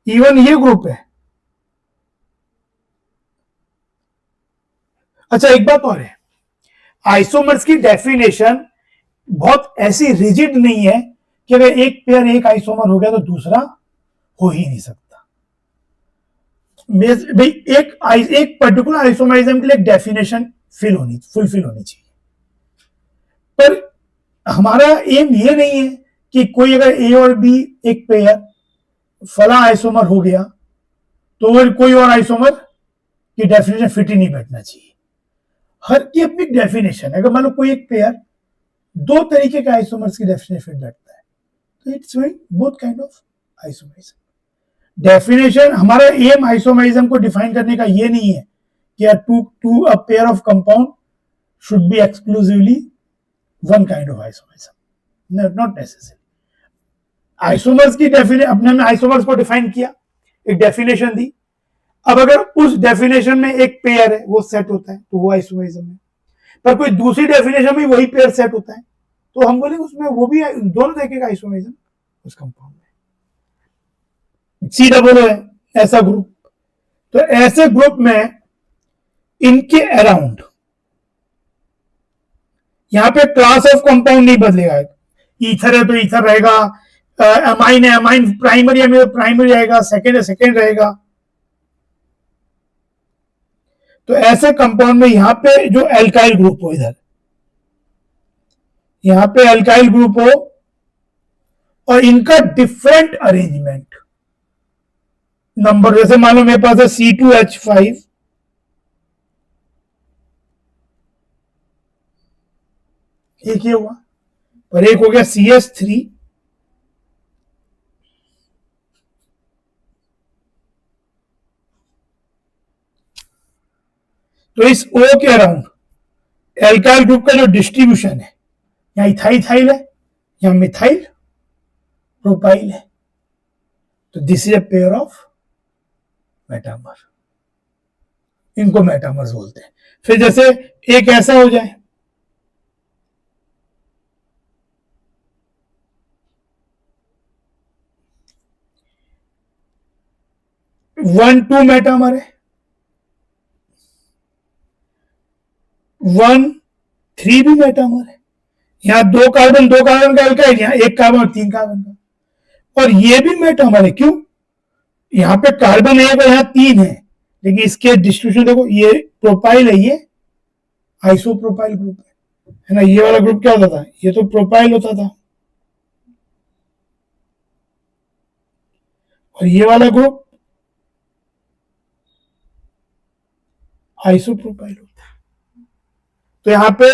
इवन ये ग्रुप है। अच्छा, एक बात और है, आइसोमर्स की डेफिनेशन बहुत ऐसी रिजिड नहीं है कि अगर एक पेयर एक आइसोमर हो गया तो दूसरा हो ही नहीं सकता। भाई एक पर्टिकुलर आइसोमरिज्म के लिए एक डेफिनेशन फुलफिल होनी चाहिए, पर हमारा एम ये नहीं है कि कोई अगर ए और बी एक पेयर फला आइसोमर हो गया तो कोई और आइसोमर की डेफिनेशन फिट ही नहीं बैठना चाहिए। हर की अपनी डेफिनेशन है। अगर मान लो कोई एक पेयर दो तरीके के आइसोमर्स की डेफिनेशन फिट बैठता है तो it's both kind of isomerism. Definition, हमारा एम आइसोमरिज्म को डिफाइन करने का ये नहीं है कि to a pair of compound should be exclusively one kind of isomerism, not necessary. Isomers की डेफिनेशन, अपने हमने आइसोमर्स को डिफाइन किया, एक डेफिनेशन दी। अब अगर उस डेफिनेशन में एक पेयर है वो सेट होता है तो वो आइसोमरिज्म है, पर कोई दूसरी डेफिनेशन में वही पेयर सेट होता है तो हम बोलेंगे उसमें वो भी दोनों तरीके का आइसोमरिज्म उस कंपाउंड में। सी डबल है ऐसा ग्रुप, तो ऐसे ग्रुप में इनके अराउंड यहां पे क्लास ऑफ कंपाउंड नहीं बदलेगा। ईथर है तो ईथर रहेगा, अमाइन है अमाइन, प्राइमरी है तो प्राइमरी रहेगा, सेकेंड है सेकेंड रहेगा। तो ऐसे कंपाउंड में यहां पे जो एल्काइल ग्रुप हो, इधर यहां पे एल्काइल ग्रुप हो और इनका डिफरेंट अरेंजमेंट नंबर, जैसे मान लो मेरे पास है C2H5, एक ये हुआ, और एक हो गया CH3, तो इस O के अराउंड एल्काइल ग्रुप का जो डिस्ट्रीब्यूशन है, यहां इथाइल है, यहां मिथाइल प्रोपाइल है, तो this is a pair of metamer, इनको मेटामर्स बोलते हैं। फिर जैसे एक ऐसा हो जाए, वन टू मेटामर है, 1 3 भी मेटामर है। यहां दो कार्बन का एल्काइल, यहां एक कार्बन और 3 कार्बन का, और ये भी मेटामर है। क्यों? यहां पे कार्बन एक और यहां 3 है, लेकिन इसके डिस्ट्रीब्यूशन देखो, ये प्रोपाइल है, ये आइसोप्रोपाइल ग्रुप है ना। ये वाला ग्रुप क्या होता था? ये तो प्रोपाइल होता था, और ये वाला ग्रुप आइसोप्रोपाइल होता है। तो यहां पे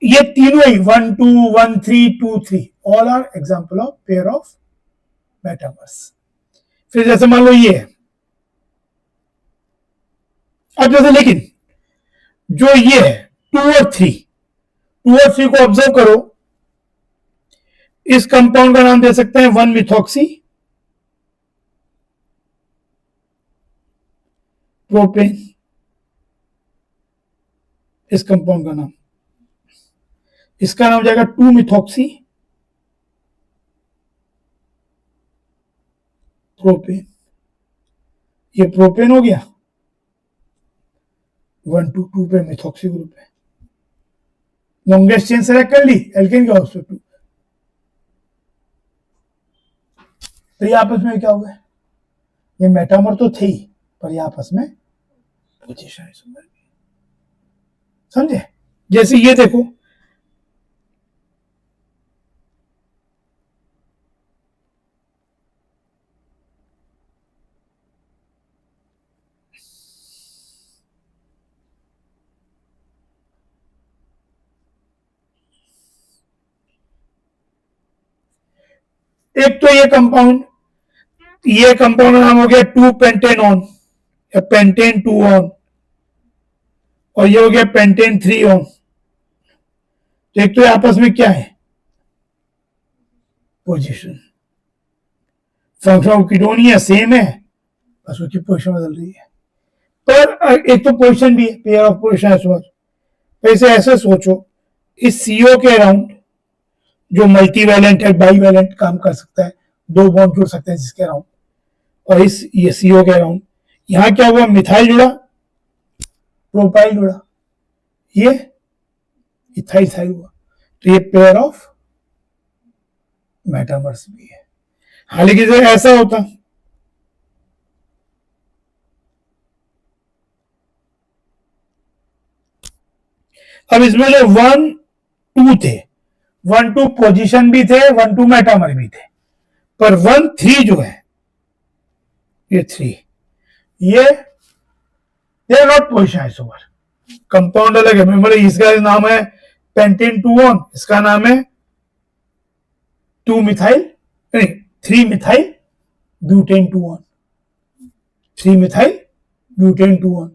ये तीनों ही 1 2 1 3 2 3 all are example of pair of metamers. फिर जैसे मान लो ये है, अब जैसे लेकिन जो ये है 2 और 3 को ऑब्जर्व करो, इस कंपाउंड का नाम दे सकते हैं 1 मिथॉक्सी प्रोपेन, इस कंपाउंड का नाम, इसका नाम जाएगा 2 मिथॉक्सी प्रोपेन, ये प्रोपेन हो गया, 1 2 2 पे मिथॉक्सी ग्रुप है, लॉन्गेस्ट चेन सेलेक्ट कर ली, एल्केन का उससे 2, तो ये आपस में क्या हुआ? ये मेटामर तो थे ही, पर ये आपस में पोजीशन आइसोमर, समझे? जैसे ये देखो, एक तो ये कंपाउंड का नाम हो गया 2 पेंटेनॉन या पेंटेन 2 ऑन, और ये हो गया पेंटेन 3 ऑन। तो एक तो आपस में क्या है? पोजीशन। फंक्शन ऑफ कीटोनिया सेम है, बस उसकी पोजीशन बदल रही है। पर एक तो पोजीशन भी है, पेयर ऑफ पोजीशन आइसोमर। तो इसे ऐसे सोचो, इस CO के अराउंड जो मल्टीवैलेंट है, बाईवैलेंट काम कर सकता है, 2 बॉन्ड जुड़ सकते हैं जिसके अराउंड, और इस ये CO के अराउंड यहां क्या हुआ? मिथाइल जुड़ा, प्रोपाइल जुड़ा, ये इथाइल हुआ, तो ये पेयर ऑफ मेटामर्स भी है। हालांकि जब ऐसा होता, अब इसमें जो 1 2 थे, 1 2 पोजीशन भी थे, 1 2 मेटामर भी थे, पर 1 3 जो है, ये 3 ये they are not position isomer, compound अलग है। मतलब इसका नाम है पेंटेन 2 इसका नाम है 2 मिथाइल नहीं 3 मिथाइल ब्यूटेन 2 3 मिथाइल ब्यूटेन 2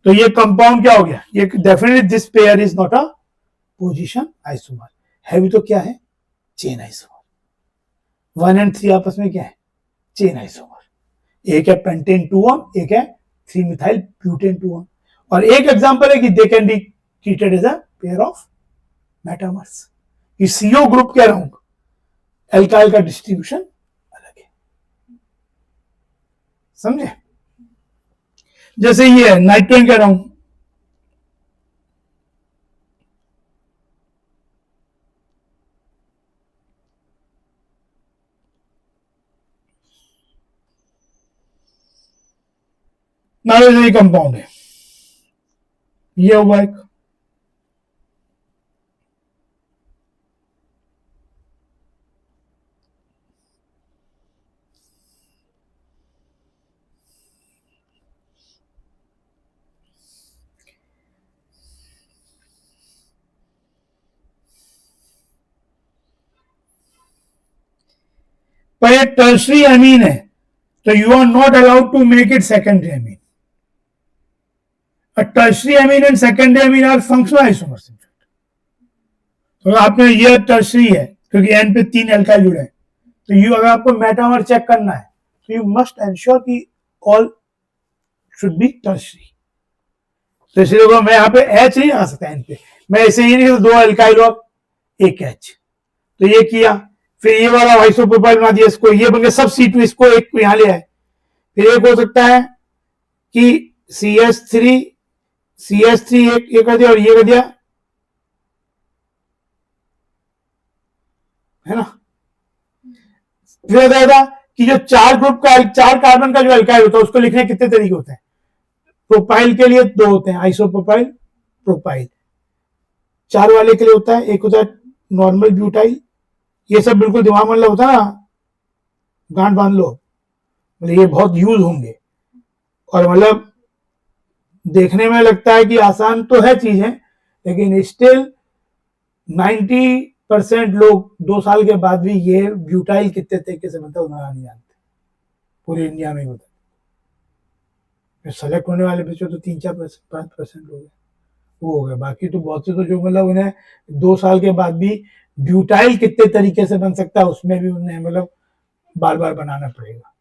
तो ये कंपाउंड क्या हो गया, ये definitely this pair is not a position isomer, है भी तो क्या है, चेन आइसोमर। 1 और 3 आपस में क्या है, चेन आइसोमर। एक है पेंटेन 2 एक है 3 मिथाइल ब्यूटेन 2 और एक एग्जांपल है कि they can be treated as a pair of metamers. कि सीओ ग्रुप कह रहा हूं, एल्काइल का डिस्ट्रीब्यूशन अलग है, समझे। जैसे ये है नाइट्रोजन कह रहा हूं, नाइट्रोजन कंपाउंड है, ये हुआ एक। पर ये टर्शरी एमीन है तो you are not allowed to make it secondary amine. Tertiary amine and secondary amine are functional isomers. तो आपने ये टर्शरी है क्योंकि एन पे 3 एल्काइल जुड़े हैं, तो यू अगर आपको मेटामर चेक करना है तो यू मस्ट एंश्योर कि ऑल शुड बी टर्शरी। तो इसलिए मैं यहाँ पे एच नहीं आ सकता एन पे, मैं ऐसे ही नहीं 2 एल्काइल और 1 एच, तो ये किया, फिर ये वाला आइसोप्रोपाइल बना दिया इसको, ये बन गया सब C2, इसको एक को यहां ले आए। फिर एक हो सकता है कि CH3 एक कर दिया और ये कर दिया, है ना। फिर होता था कि जो 4 ग्रुप का 4 कार्बन का जो एल्काइल होता है उसको लिखने कितने तरीके होते हैं, प्रोपाइल के लिए 2 होते हैं, आइसोप्रोपाइल प्रोपाइल। 4 वाले के लिए होता है, एक होता है नॉर्मल ब्यूटाइल। ये सब बिल्कुल दिमाग में होता है ना, गांठ बांध लो, मतलब ये बहुत यूज होंगे और मतलब देखने में लगता है कि आसान तो है चीजें, लेकिन स्टिल 90% लोग 2 साल के बाद भी ये ब्यूटाइल कितने तरीके से बनता है उन्हें नहीं जानते, पूरे इंडिया में होता है। सेलेक्ट होने वाले बच्चों तो 3-4-5% लोग हैं, वो हो गए। बाकी तो बहुत से तो जो मतलब उन्हें 2 साल के बाद भी ब्यूटाइल कितने तरीके से बन सकता है उसमें भी उन्हें मतलब बार बार बनाना पड़ेगा।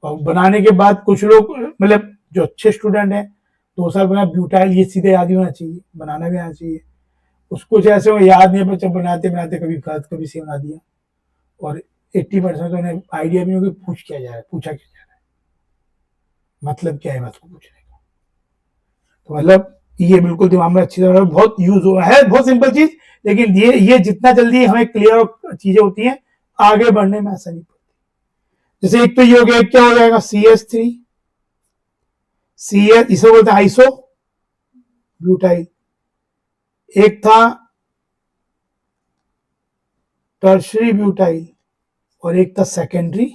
और बनाने के बाद कुछ लोग मतलब जो अच्छे स्टूडेंट हैं 2 साल बना ब्यूटाइल, ये सीधे याद ही होना चाहिए, बनाना भी आना चाहिए। उसको जैसे वो याद नहीं है, जब बनाते बनाते कभी गलत कभी से बना दिया, और 80% तो उन्हें आइडिया भी होगी पूछा क्या जा रहा है, मतलब क्या है बात को पूछने का। तो मतलब ये बिल्कुल दिमाग में अच्छी तरह बहुत यूज हुआ है, बहुत सिंपल चीज, लेकिन ये जितना जल्दी हमें क्लियर चीजें होती हैं आगे बढ़ने में आसानी पड़ती है। जैसे एक तो ये हो गया, क्या हो जाएगा CH3 CH, इसे बोलते हैं आइसो ब्यूटाइल। एक था टर्शरी ब्यूटाइल और एक था सेकेंडरी,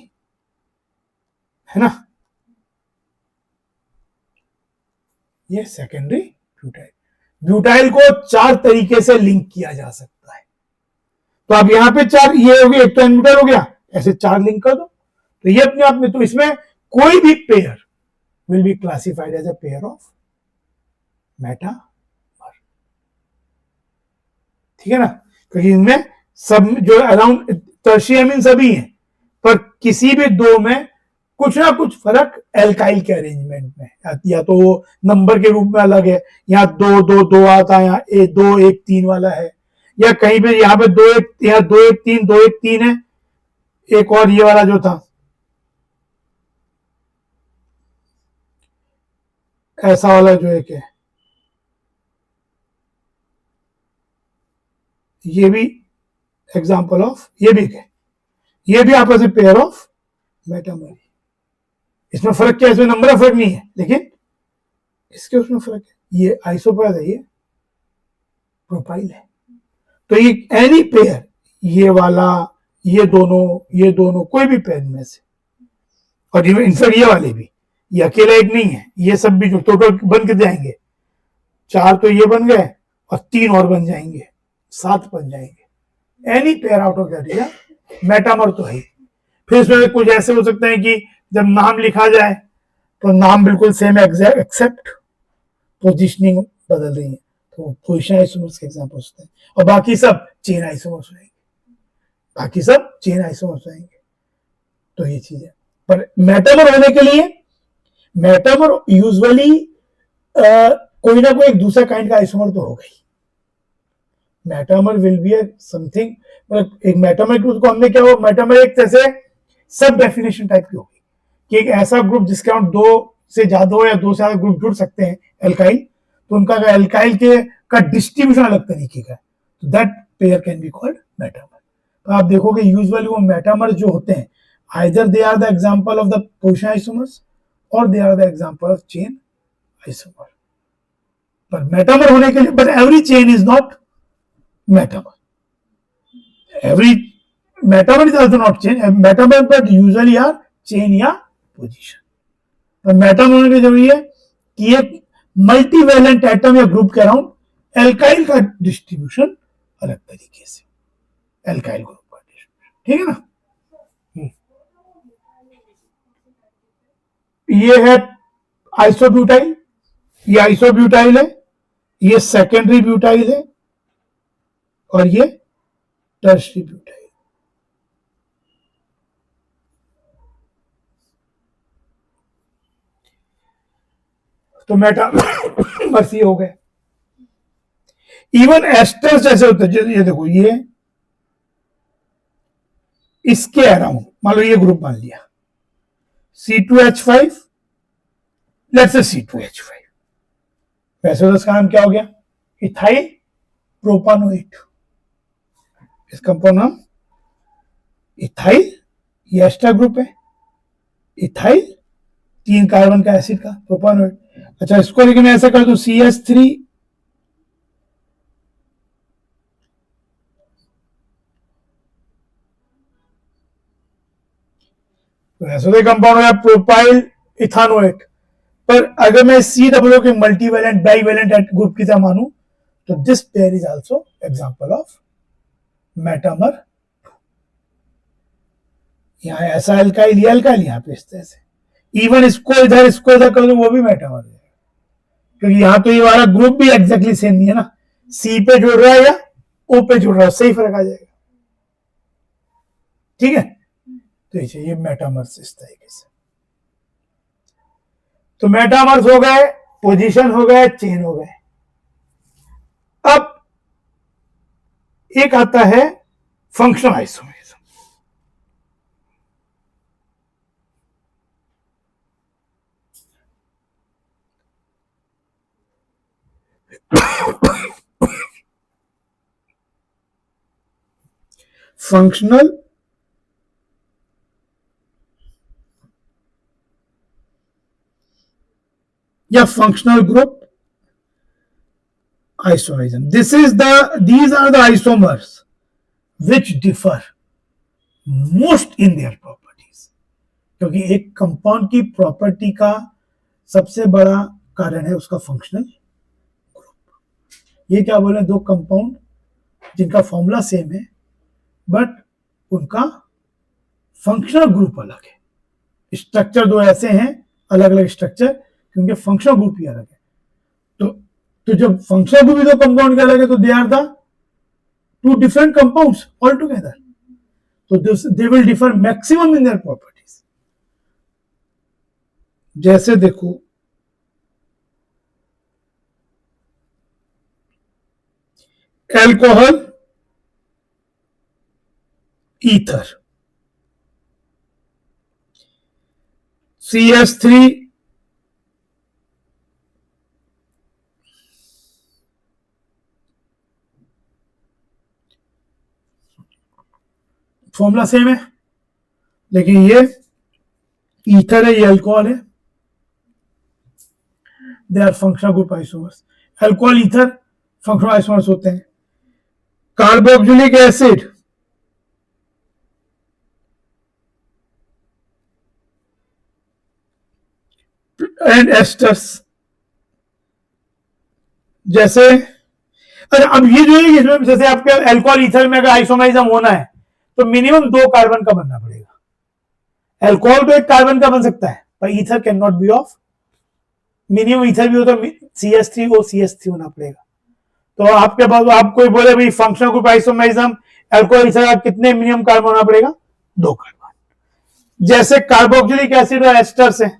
है ना, ये सेकेंडरी ब्यूटाइल। ब्यूटाइल को 4 तरीके से लिंक किया जा सकता है। तो आप यहां पे 4, ये हो गया, एक तो एन हो गया, ऐसे 4 लिंक कर दो, तो ये अपने आप में, तो इसमें कोई भी pair will be classified as a pair of metamer, ठीक है ना। क्योंकि इनमें सब जो अराउंड टर्शियरी अमीन सभी हैं, पर किसी भी 2 में कुछ ना कुछ फर्क एल्काइल के अरेंजमेंट में, या तो वो नंबर के रूप में अलग है, यहाँ 2-2-2 आता है, यहाँ 2-1-3 वाला है, या कहीं पे यहाँ पे 2-1, यहाँ 2-1-3 2-1-3 है, एक और ये वाला जो था ऐसा वाला जो एक है, ये भी एग्जांपल ऑफ, ये भी है, ये भी आपस में पेयर ऑफ मेटामर। इसमें फर्क क्या है, इसमें नंबर का फर्क नहीं है, लेकिन इसके उसमें फर्क है, ये आइसोप्रोपाइल है, ये प्रोपाइल है। तो ये एनी पेयर, ये वाला, ये दोनों कोई भी पेयर में से, और इनफैक्ट ये वाले भी, ये अकेला एक नहीं है, ये सब भी जो टोटल बन के जाएंगे, 4 तो ये बन गए और 3 और बन जाएंगे, 7 बन जाएंगे। Any pair out of that is metamer तो है। फिर इसमें कुछ ऐसे हो सकते हैं कि जब नाम लिखा जाए तो नाम बिल्कुल सेम एक्सेप्ट पोजिशनिंग बदल रही है, तो पोजिशन आइसोमर्स के एग्जांपल होते हैं। और बाकी सब चेन आइसोमर्स रहेंगे, बाकी सब चेन आइसोमर्स रहेंगे। तो ये चीज है। पर मेटामर होने के लिए, मेटामर यूजुअली कोई ना कोई एक दूसरा काइंड का आइसोमर तो होगा ही। मेटामर विल बी समथिंग, मतलब एक मेटामर को हमने क्या हो, मेटामर एक जैसे सब डेफिनेशन टाइप की होगी कि एक ऐसा ग्रुप जिसके हम 2 से ज्यादा हो या 2 से ज्यादा ग्रुप जुड़ सकते हैं एल्काइल, तो उनका एल्काइल के का डिस्ट्रीब्यूशन अलग तरीके का है, तो that pair can be called metamer. तो आप देखोगे यूजुअली वो मेटामर जो होते हैं, either they are the example of the position isomers और they are the example of chain isomer. पर मेटामर होने के लिए, but every chain is not metamer, every metamer is also not chain, metamer but usually are chain या पोजीशन। तो मेटामर होने की जरूरी है कि एक मल्टीवैलेंट एटम या ग्रुप के अराउंड एल्काइल का डिस्ट्रीब्यूशन अलग तरीके से, एल्काइल ग्रुप का डिस्ट्रीब्यूशन, ठीक है ना। ये है आइसोब्यूटाइल, ये आइसोब्यूटाइल है, ये सेकेंडरी ब्यूटाइल है और ये टर्शरी ब्यूटाइल। तो मेटामर्स ये हो गए। इवन एस्टर्स जैसे होते हैं, ये देखो, ये इसके अराउंड मान लो ये ग्रुप मान लिया C2H5, लेट्स से C2H5, वैसे तो इसका नाम क्या हो गया, इथाइल प्रोपानोएट। इस कंपाउंड नाम इथाइल, ये एस्टर ग्रुप है, इथाइल 3 कार्बन का एसिड का प्रोपानोएट। अच्छा, इसको लेकिन ऐसा कर दो CH3, तो ऐसा तो कंपाउंड हो गया प्रोपाइल इथानोएट। पर अगर मैं COO के मल्टीवैलेंट डाइवैलेंट ग्रुप की तरह मानूं, तो this pair is also example of metamer. यहां ऐसा एल्काइल, ये एल्काइल यहां पे इस तरह से, इवन इसको इधर कर दो वो भी मेटामर है, क्योंकि यहां तो ये वाला ग्रुप भी एग्जैक्टली सेम नहीं है ना, C पे जुड़ रहा है या O पे जुड़ रहा है, सही फर्क आ जाएगा, ठीक है। तो ये मेटामर्स इस तरीके से। तो मेटामर्स हो गए, पोजीशन हो गए, चेन हो गए। अब एक आता है फंक्शनल आइसोमरिज्म। फंक्शनल या functional group isomerism. These are the isomers which differ most in their properties. क्योंकि एक कंपाउंड की प्रॉपर्टी का सबसे बड़ा कारण है उसका फंक्शनल ग्रुप। ये क्या बोले, 2 कंपाउंड जिनका फॉर्मूला सेम है बट उनका फंक्शनल ग्रुप अलग है। स्ट्रक्चर 2 ऐसे हैं, अलग अलग स्ट्रक्चर, क्योंकि फंक्शनल ग्रुप ही अलग है। तो जब फंक्शनल ग्रुप भी 2 कंपाउंड के अलग है, तो they are the 2 different compounds all together, तो they will differ maximum in their properties. जैसे देखो, alcohol ether, CH3 formula same है, लेकिन ये ईथर है, ये अल्कोहल है, they are functional group isomers. Alcohol ether functional isomers होते हैं। Carboxylic acid, and esters. जैसे अब ये जो है इसमें जैसे आपके अल्कोहल ईथर में अगर आइसोमराइज्म होना है तो मिनिमम 2 कार्बन का बनना पड़ेगा। अल्कोहल तो 1 कार्बन का बन सकता है पर ether can not be of minimum. Ether भी हो तो CH3 और CH3 होना पड़ेगा। तो आपके पास आप कोई बोले भाई फंक्शनल ग्रुप आइसोमराइज्म अल्कोहल ईथर का कितने मिनिमम कार्बन होना पड़ेगा? 2 कार्बन। जैसे कार्बोक्सिलिक एसिड और एस्टर्स है,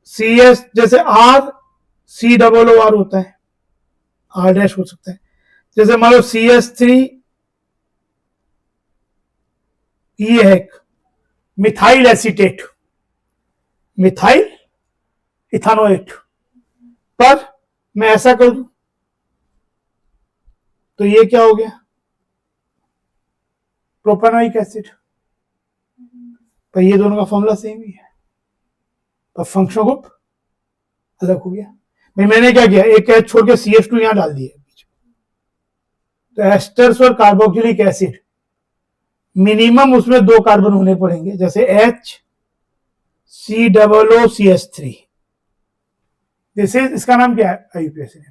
CS जैसे RCOOR होता है, R डैश हो सकता है। जैसे मान लो CH3 ये है मिथाइल एसीटेट, मिथाइल इथानोएट, पर मैं ऐसा कर दूं तो ये क्या हो गया? Propanoic acid. पर ये दोनों का फॉर्मूला सेम ही है, पर फंक्शनल ग्रुप अलग हो गया। भाई मैंने क्या किया, एक एच छोड़ के CH2 यहां डाल दिया। तो एस्टर्स और कार्बोक्सिलिक एसिड मिनिमम उसमें 2 कार्बन होने पड़ेंगे। जैसे HCOOCH3, दिस इज, इसका नाम क्या है IUPAC acid?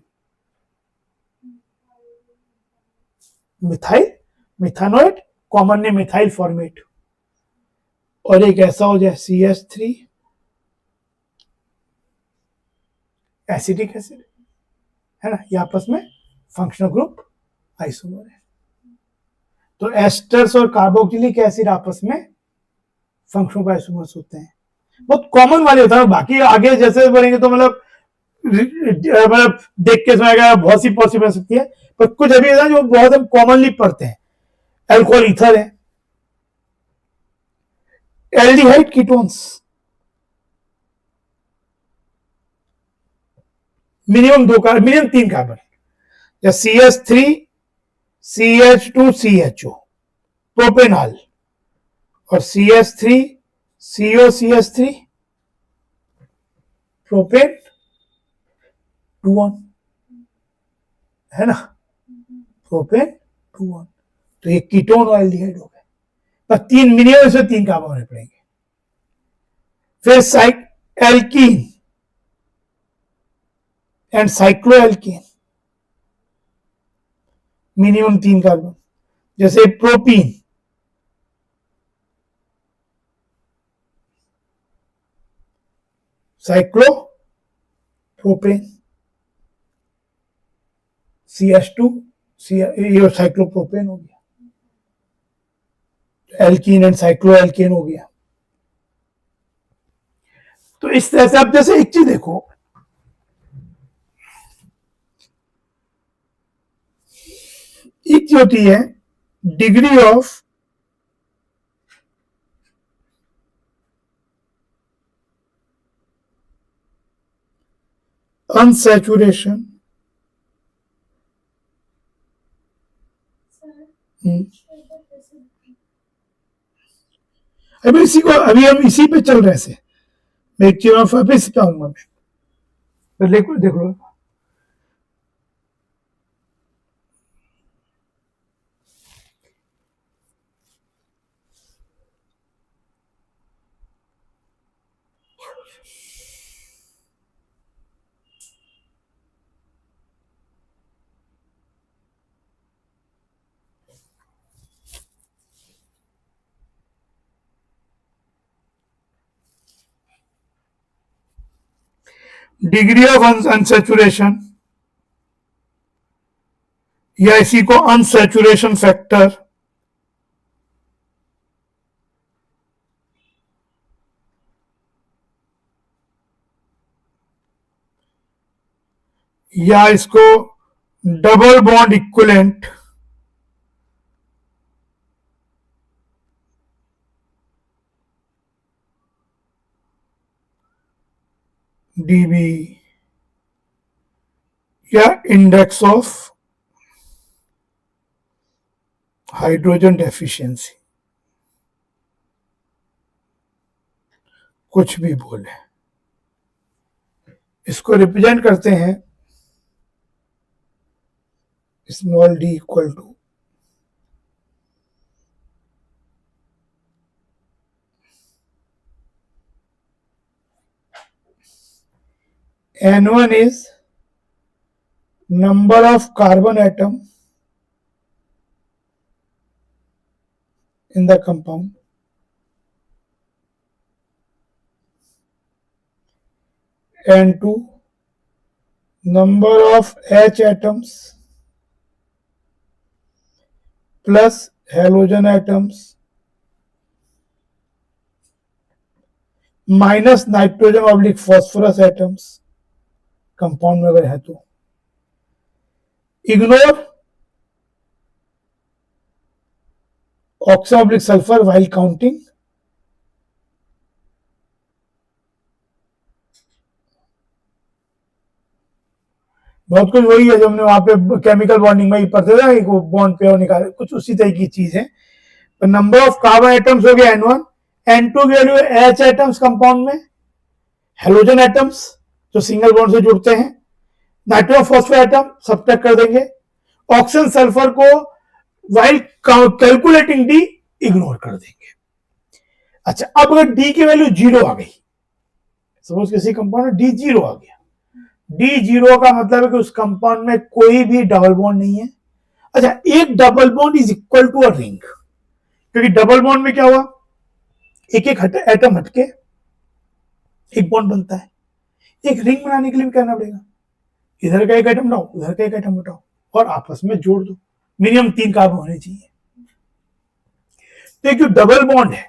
Methyl methanoate, common name methyl formate. और एक ऐसा हो जाए CH3 एसिडिक एसिड, है ना, ये आपस में फंक्शनल ग्रुप आइसोमर है। तो एस्टर्स और कार्बोक्सिलिक एसिड आपस में फंक्शनल ग्रुप आइसोमर्स होते हैं। बहुत कॉमन वाले होता है, बाकी आगे जैसे बढ़ेंगे तो मतलब देख के समझ बहुत सी पॉसिबल हो सकती है, पर कुछ अभी है जो बहुत हम कॉमनली पढ़ते हैं। अल्कोहल ईथर है, aldehyde ketones minimum 2 carbon, minimum 3 carbon, या CH3 CH2CHO प्रोपेनॉल, और CH3 COCH3 प्रोपेन 2 है ना, प्रोपेन 2। तो ये कीटोन और एल्डिहाइड हो गए, पर 3 मिनिमम इसमें 3 कार्बन होने पड़ेंगे। फिर alkene and cycloalkene minimum 3 carbon. जैसे प्रोपीन, साइक्लो प्रोपेन, CH2 ये साइक्लोप्रोपेन हो गया, एल्कीन एंड साइक्लोएल्कीन हो गया। तो इस तरह से आप जैसे एक चीज देखो, एक जो होती है डिग्री ऑफ अनसैचुरेशन, अभी इसी को अभी हम इसी पे चल रहे हैं। मैं एक चीज वापिस कहूंगा, मैं देख लो डिग्री ऑफ अनसैचुरेशन, या इसी को अनसैचुरेशन फैक्टर, या इसको डबल बॉन्ड इक्विवेलेंट, DB, या इंडेक्स ऑफ हाइड्रोजन डेफिशिएंसी, कुछ भी बोले, इसको रिप्रेजेंट करते हैं small d equal to N1 is number of carbon atom in the compound. N2 number of H atoms plus halogen atoms minus nitrogen oblique phosphorus atoms compound में अगर है तो ignore oxygen oblique sulphur while counting बहुत कुछ वही है जो हमने वहां पे केमिकल बॉन्डिंग में ही पढ़ते थे, एक बॉन्ड पे और निकाले, कुछ उसी तरह की चीज है। नंबर ऑफ कार्बन एटम्स हो गया N1, N2 की वैल्यू H एटम्स कंपाउंड में, हेलोजन एटम्स जो सिंगल बॉन्ड से जुड़ते हैं, नाइट्रोजन फॉस्फोर एटम सब्ट्रैक्ट कर देंगे, ऑक्सीजन सल्फर को व्हाइल कैलकुलेटिंग डी इग्नोर कर देंगे। अच्छा, अब अगर डी की वैल्यू 0 आ गई, सपोज किसी कंपाउंड में डी 0 आ गया, डी 0 का मतलब है कि उस कंपाउंड में कोई भी डबल बॉन्ड नहीं है। अच्छा, एक double bond is equal to a ring, क्योंकि डबल बॉन्ड में क्या हुआ, एक एक एटम हटके एक बॉन्ड बनता है। एक रिंग बनाने के लिए भी करना पड़ेगा, इधर का एक एटम हटाओ, उधर का एक एटम हटाओ और आपस में जोड़ दो, मिनिमम 3 कार्बन होने चाहिए। तो एक जो डबल बॉन्ड है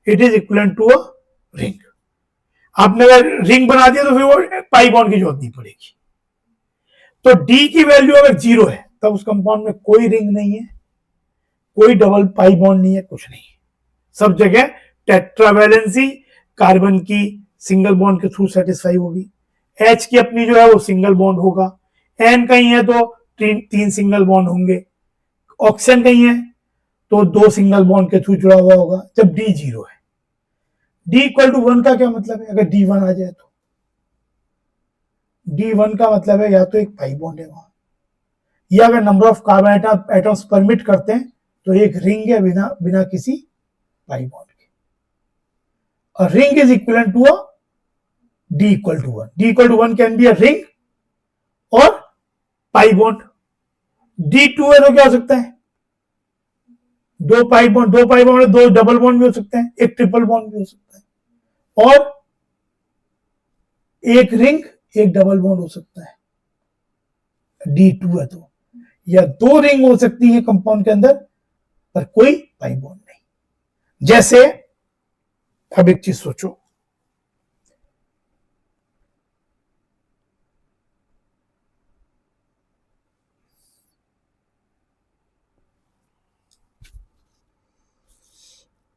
it is equivalent to a ring. आपने अगर रिंग बना दिया तो फिर वो पाई बॉन्ड की जरूरत नहीं पड़ेगी। तो डी की वैल्यू अगर 0 है तब उस कंपाउंड में कोई रिंग नहीं है, कोई डबल पाई बॉन्ड नहीं है, कुछ नहीं है, सब जगह टेट्रावैलेंसी कार्बन की सिंगल बॉन्ड के थ्रू सेटिस्फाई होगी। H की अपनी जो है वो सिंगल बॉन्ड होगा, N कहीं है तो 3 सिंगल बॉन्ड होंगे, ऑक्सीजन कहीं है तो 2 सिंगल बॉन्ड के थ्रू जुड़ा हुआ होगा जब D 0 है। D इक्वल टू 1 का क्या मतलब है, अगर D 1 आ जाए तो D 1 का मतलब है या तो एक पाई बॉन्ड है वहां, या अगर number of carbon atoms permit करते हैं तो एक रिंग है बिना किसी पाई बॉन्ड के। A ring is equivalent to a D equal to 1. D equal to 1 can be a ring or pi bond. D2 है तो क्या हो सकता है, 2 पाई बॉन्ड, 2 डबल बॉन्ड भी हो सकते हैं, एक ट्रिपल बॉन्ड भी हो सकता है, और एक रिंग एक डबल बॉन्ड हो सकता है D2 है तो, या 2 रिंग हो सकती है कंपाउंड के अंदर पर कोई पाई बॉन्ड नहीं। जैसे अब एक चीज सोचो,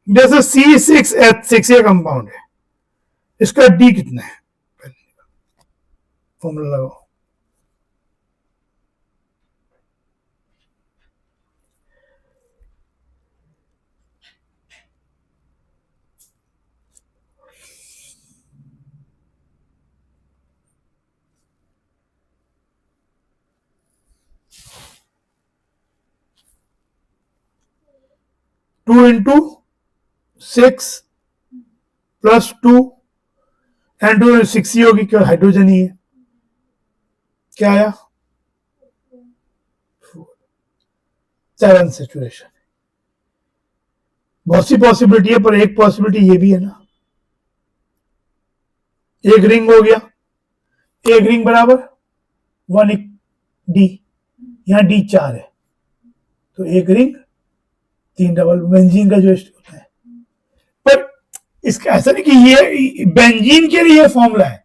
जैसे C6H6 ये कंपाउंड है, इसका डी कितना है, फॉर्मूला लगाओ। टू इंटू 6 प्लस 2 एंड 2 6 ही होगी, क्या हाइड्रोजन ही है, क्या आया 7 सेचुरेशन। बहुत सी पॉसिबिलिटी है पर एक पॉसिबिलिटी ये भी है ना, एक रिंग हो गया, एक रिंग बराबर 1 डी, यहां डी 4 है तो एक रिंग 3 डबल, बेंजीन का जो होता है। पर इसका ऐसा नहीं कि ये बेंजीन के लिए फॉर्मूला है,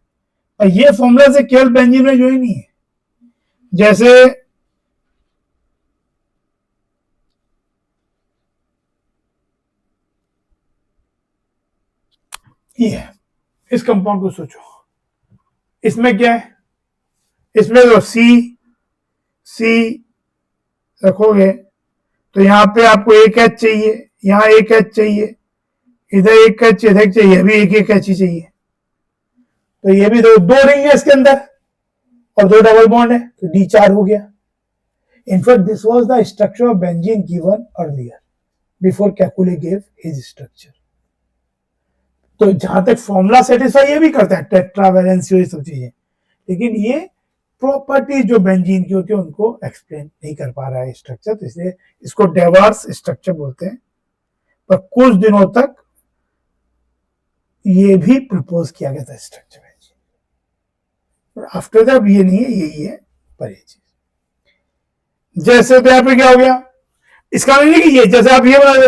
और ये फॉर्मूला से केवल बेंजीन में जो ही नहीं है, जैसे ये है, इस कंपाउंड को सोचो, इसमें क्या है, इसमें तो सी रखोगे तो यहां पे आपको एक एच चाहिए, यहां एक एच चाहिए, इधर एक एच, इधर चाहिए, अभी एक एच ही चाहिए, तो ये भी दो रिंग है इसके अंदर और 2 डबल बॉन्ड है तो डी 4 हो गया। In fact this was the structure of benzene given earlier before Kekulé gave his structure. तो जहां तक फॉर्मूला सेटिस्फाई ये भी करता है, टेट्रावैलेंसी ये सब चीजें, लेकिन ये प्रॉपर्टीज जो बेंजीन की होती है उनको एक्सप्लेन नहीं कर पा रहा है स्ट्रक्चर, तो इसलिए इसको डाइवर्स स्ट्रक्चर बोलते हैं। पर कुछ दिनों तक ये भी प्रपोज किया गया था स्ट्रक्चर बेंजीन, आफ्टर दैट ये नहीं है, यही है पर ये चीज। जैसे तो यहाँ पे क्या हो गया, इसका नहीं कि ये जैसे आप ये बना दो,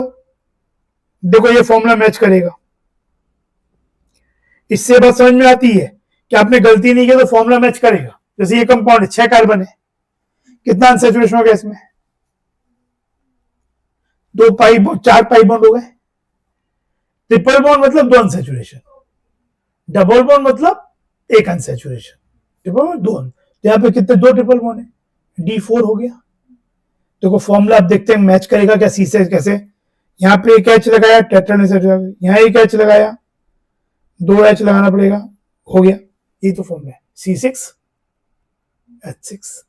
देखो ये फॉर्मूला मैच करेगा, इससे बात समझ में आती है कि आपने गलती नहीं की तो फॉर्मूला मैच करेगा। जैसे ये कंपाउंड है, 6 कार्बन है, कितना अनसैचुरेशन हो गया इसमें, 4 पाई बॉन्ड हो गए। ट्रिपल बॉन्ड मतलब 2 अनसैचुरेशन, डबल बॉन्ड मतलब 1 अनसैचुरेशन, ट्रिपल बॉन्ड 2। तो यहाँ पे कितने, 2 ट्रिपल बॉन्ड है, D4 हो गया। देखो फॉर्मूला आप देखते हैं मैच करेगा क्या, सी से कैसे, यहाँ पे एक एच लगाया टेट्रानेचुरल, यहाँ एक एच लगाया, 2 एच लगाना पड़ेगा, हो गया। ये तो फॉर्मूला है C6H6।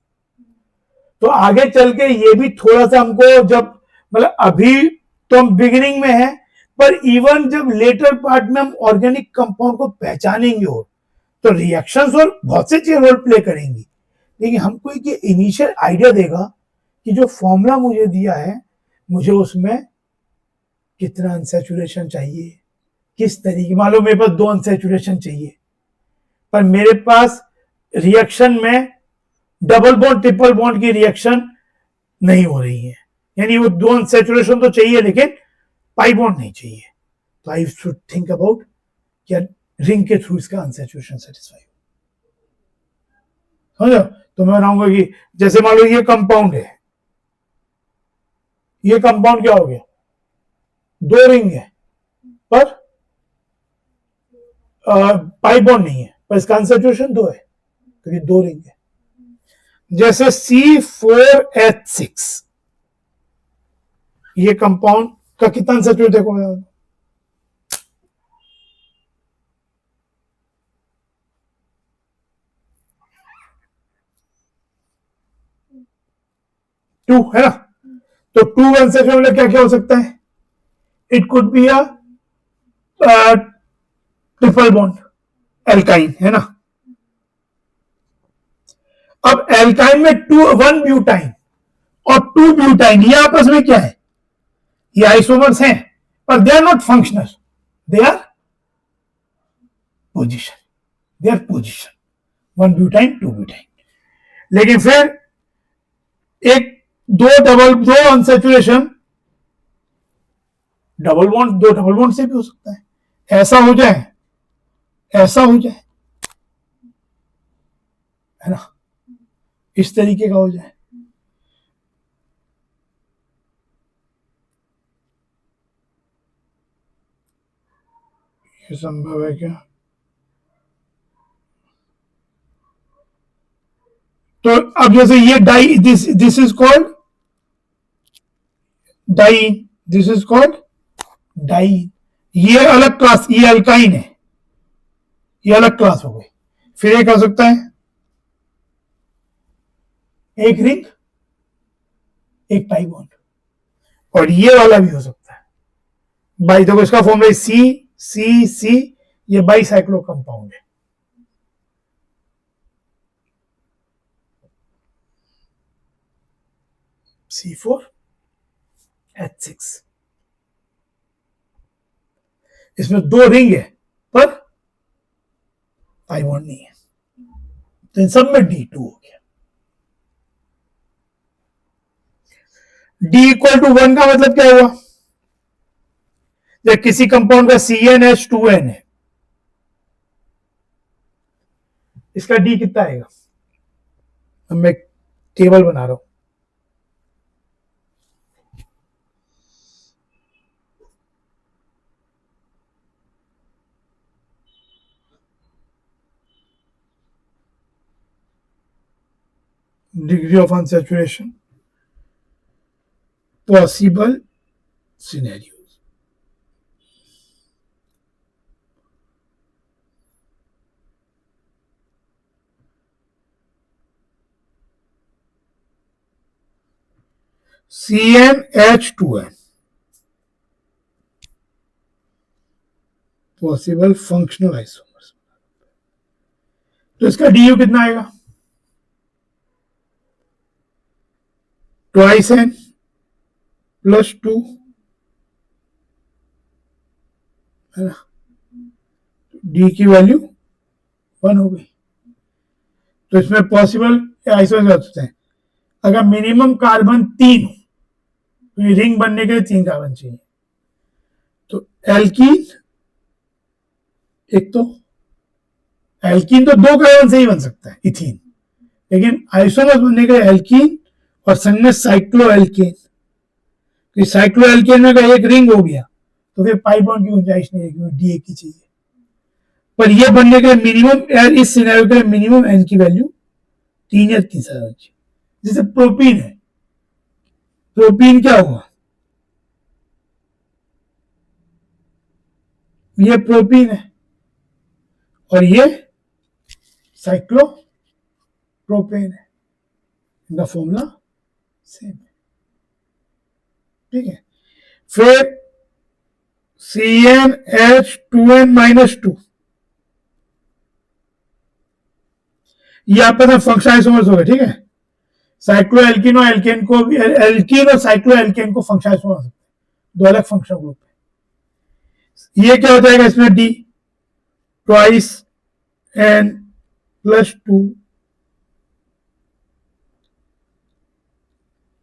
तो आगे चल के ये भी थोड़ा सा हमको, जब मतलब अभी तो हम बिगिनिंग में है, पर इवन जब लेटर पार्ट में हम ऑर्गेनिक कंपाउंड को पहचानेंगे हो तो रिएक्शंस और बहुत से चीजें रोल प्ले करेंगी, लेकिन हमको एक इनिशियल आइडिया देगा कि जो फॉर्मूला मुझे दिया है मुझे उसमें कितना अनसैचुरेशन चाहिए, किस तरीके, मान लो मेरे पास 2 अनसैचुरेशन चाहिए पर मेरे पास रिएक्शन में डबल बॉन्ड ट्रिपल बॉन्ड की रिएक्शन नहीं हो रही है, यानी वो 2 अनसैचुरेशन तो चाहिए लेकिन पाई बॉन्ड नहीं चाहिए, तो आई शुड थिंक अबाउट क्या रिंग के थ्रू इसका अनसैचुरेशन सेटिस्फाई हो। समझो, तो मैं बनाऊंगा कि जैसे मान लो ये कंपाउंड है, ये कंपाउंड क्या हो गया, 2 रिंग है पर पाई बॉन्ड नहीं है, पर इसका अनसैचुरेशन 2 है क्योंकि 2 रिंग है। जैसे C4H6, ये कंपाउंड का कितना अनसैचुरेट देखो, 2 है ना, तो 2 अनसैचुरेट मतलब क्या क्या हो सकता है, it could be a triple bond alkyne, है ना। अब एल्काइन में 1 ब्यूटाइन और 2 ब्यूटाइन, ये आपस में क्या है, ये आइसोमर्स हैं पर they are not functional, they are position, 1 butyne 2 butyne. लेकिन फिर एक 2 unsaturation, double bond 2 double bond से भी हो सकता है, ऐसा हो जाए ऐसा हो जाए, है ना, इस तरीके का हो जाए। ये संभव है क्या, तो अब जैसे ये di, this is called di, this is called di, ये अलग क्लास, ये अल्काइन है, ये अलग क्लास हो गई। फिर एक हो सकता है एक रिंग एक पाई बॉन्ड, और ये वाला भी हो सकता है बाई, देखो इसका फॉर्मूला सी सी सी, ये बाई साइक्लो कंपाउंड है। C4H6, इसमें 2 रिंग है पर पाई बॉन्ड नहीं है, तो इन सब में D2 हो गया। D=1 का मतलब क्या हुआ, जब किसी कंपाउंड का CnH2n है, इसका D कितना आएगा, अब मैं टेबल बना रहा हूं, degree of unsaturation, possible scenarios. CnH2n, possible functional isomers, तो इसका du कितना आएगा, ट्वाइस एन प्लस 2 है ना, डी की वैल्यू 1 हो गई। तो इसमें पॉसिबल ऐसे हो सकते हैं, अगर मिनिमम कार्बन 3 हो तो ये रिंग बनने के लिए 3 कार्बन चाहिए। तो एल्कीन, एक तो एल्कीन तो 2 कार्बन से ही बन सकता है इथीन, लेकिन आइसोमर्स बनने के लिए एल्कीन और संग में साइक्लो एल्केन, साइक्लो एल्केन में एक रिंग हो गया तो फिर पाई बॉन्ड की गुंजाइश नहीं है क्योंकि डी एक ही चाहिए। पर ये बनने के लिए मिनिमम, इस सिनेरियो के लिए मिनिमम एन की वैल्यू 3 या 3 से ज्यादा चाहिए। जैसे प्रोपीन है, प्रोपीन क्या हुआ, ये प्रोपीन है और ये साइक्लो प्रोपेन है, इनका फॉर्मूला सेम है, ठीक है। फिर CnH2n-2 ये आपका फंक्शनल आइसोमर्स हो गए, ठीक है। साइक्लो एल्कीन और एल्केन को, एल्कीन और साइक्लो एल्केन को फंक्शनल आइसोमर्स सकते हैं, 2 अलग फंक्शनल ग्रुप है। ये क्या हो जाएगा इसमें, डी ट्वाइस एन प्लस 2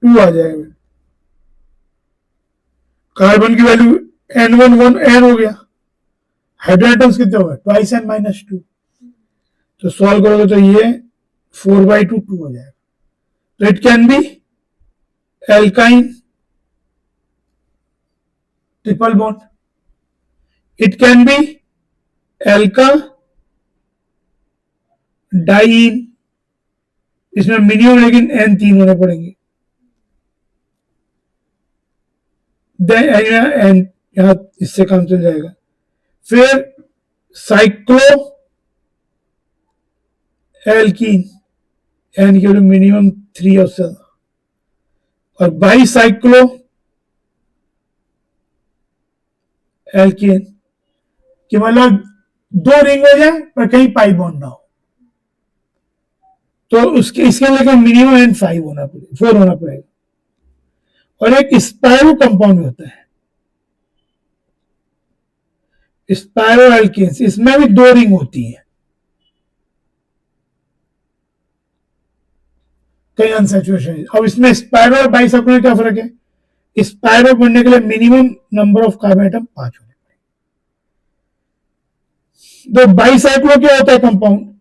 आ जाएगा। कार्बन की वैल्यू N1 एन हो गया, हाइड्रोजन कितने हो गए, ट्वाइस एन माइनस 2। तो सॉल्व करोगे तो ये 4/2 2 हो जाएगा। तो it can be alkyne triple bond, it can be alkadiene, इसमें मिनिमम लेकिन N 3 होने पड़ेंगे, एन यहां इससे काम चल जाएगा। फिर साइक्लो एल्कीन, एन की मिनिमम 3 और से, और बाई साइक्लो एल्कीन कि मतलब 2 रिंग हो जाए पर कहीं पाई बॉन्ड ना हो, तो उसके इसके लिए मिनिमम N 5 होना पड़ेगा, 4 होना पड़ेगा। और एक स्पायरो कंपाउंड होता है, स्पायरो एल्केन्स, इसमें भी 2 रिंग होती है कई अनसैचुरेशन। अब इसमें स्पायरो और बाइसाइक्लो में क्या फर्क है, स्पायरो बनने के लिए minimum number of carbon atom 5 होने पड़ेंगे। तो बाइसाइक्लो क्या होता है कंपाउंड,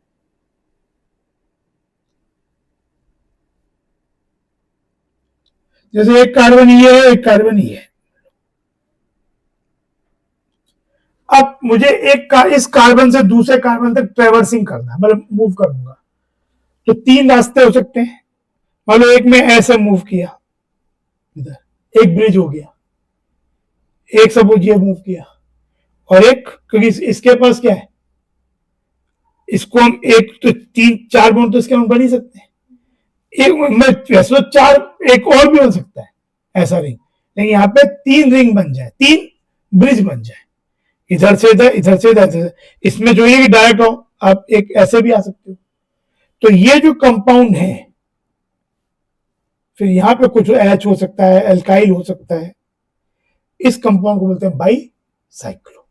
जैसे एक कार्बन ये है, एक कार्बन ये है। अब मुझे इस कार्बन से दूसरे कार्बन तक ट्रेवर्सिंग करना है, मतलब मूव करूंगा, तो 3 रास्ते हो सकते हैं। मान लो एक में ऐसे मूव किया, इधर एक ब्रिज हो गया, एक सपोज ये मूव किया, और एक, क्योंकि इसके पास क्या है, इसको हम एक तो 3-4 बॉन्ड तो इसके हम बन ही सकते हैं, एक में वैसे तो 4 एक और भी बन सकता है ऐसा रिंग, लेकिन यहाँ पे 3 रिंग बन जाए, 3 ब्रिज बन जाए, इधर से इधर, इधर से इधर। इसमें जो ये डायरेक्ट हो, आप एक ऐसे भी आ सकते हो। तो ये जो कंपाउंड है, फिर यहां पे कुछ एच हो सकता है, एल्काइल हो सकता है, इस कंपाउंड को बोलते हैं बाई साइक्लो।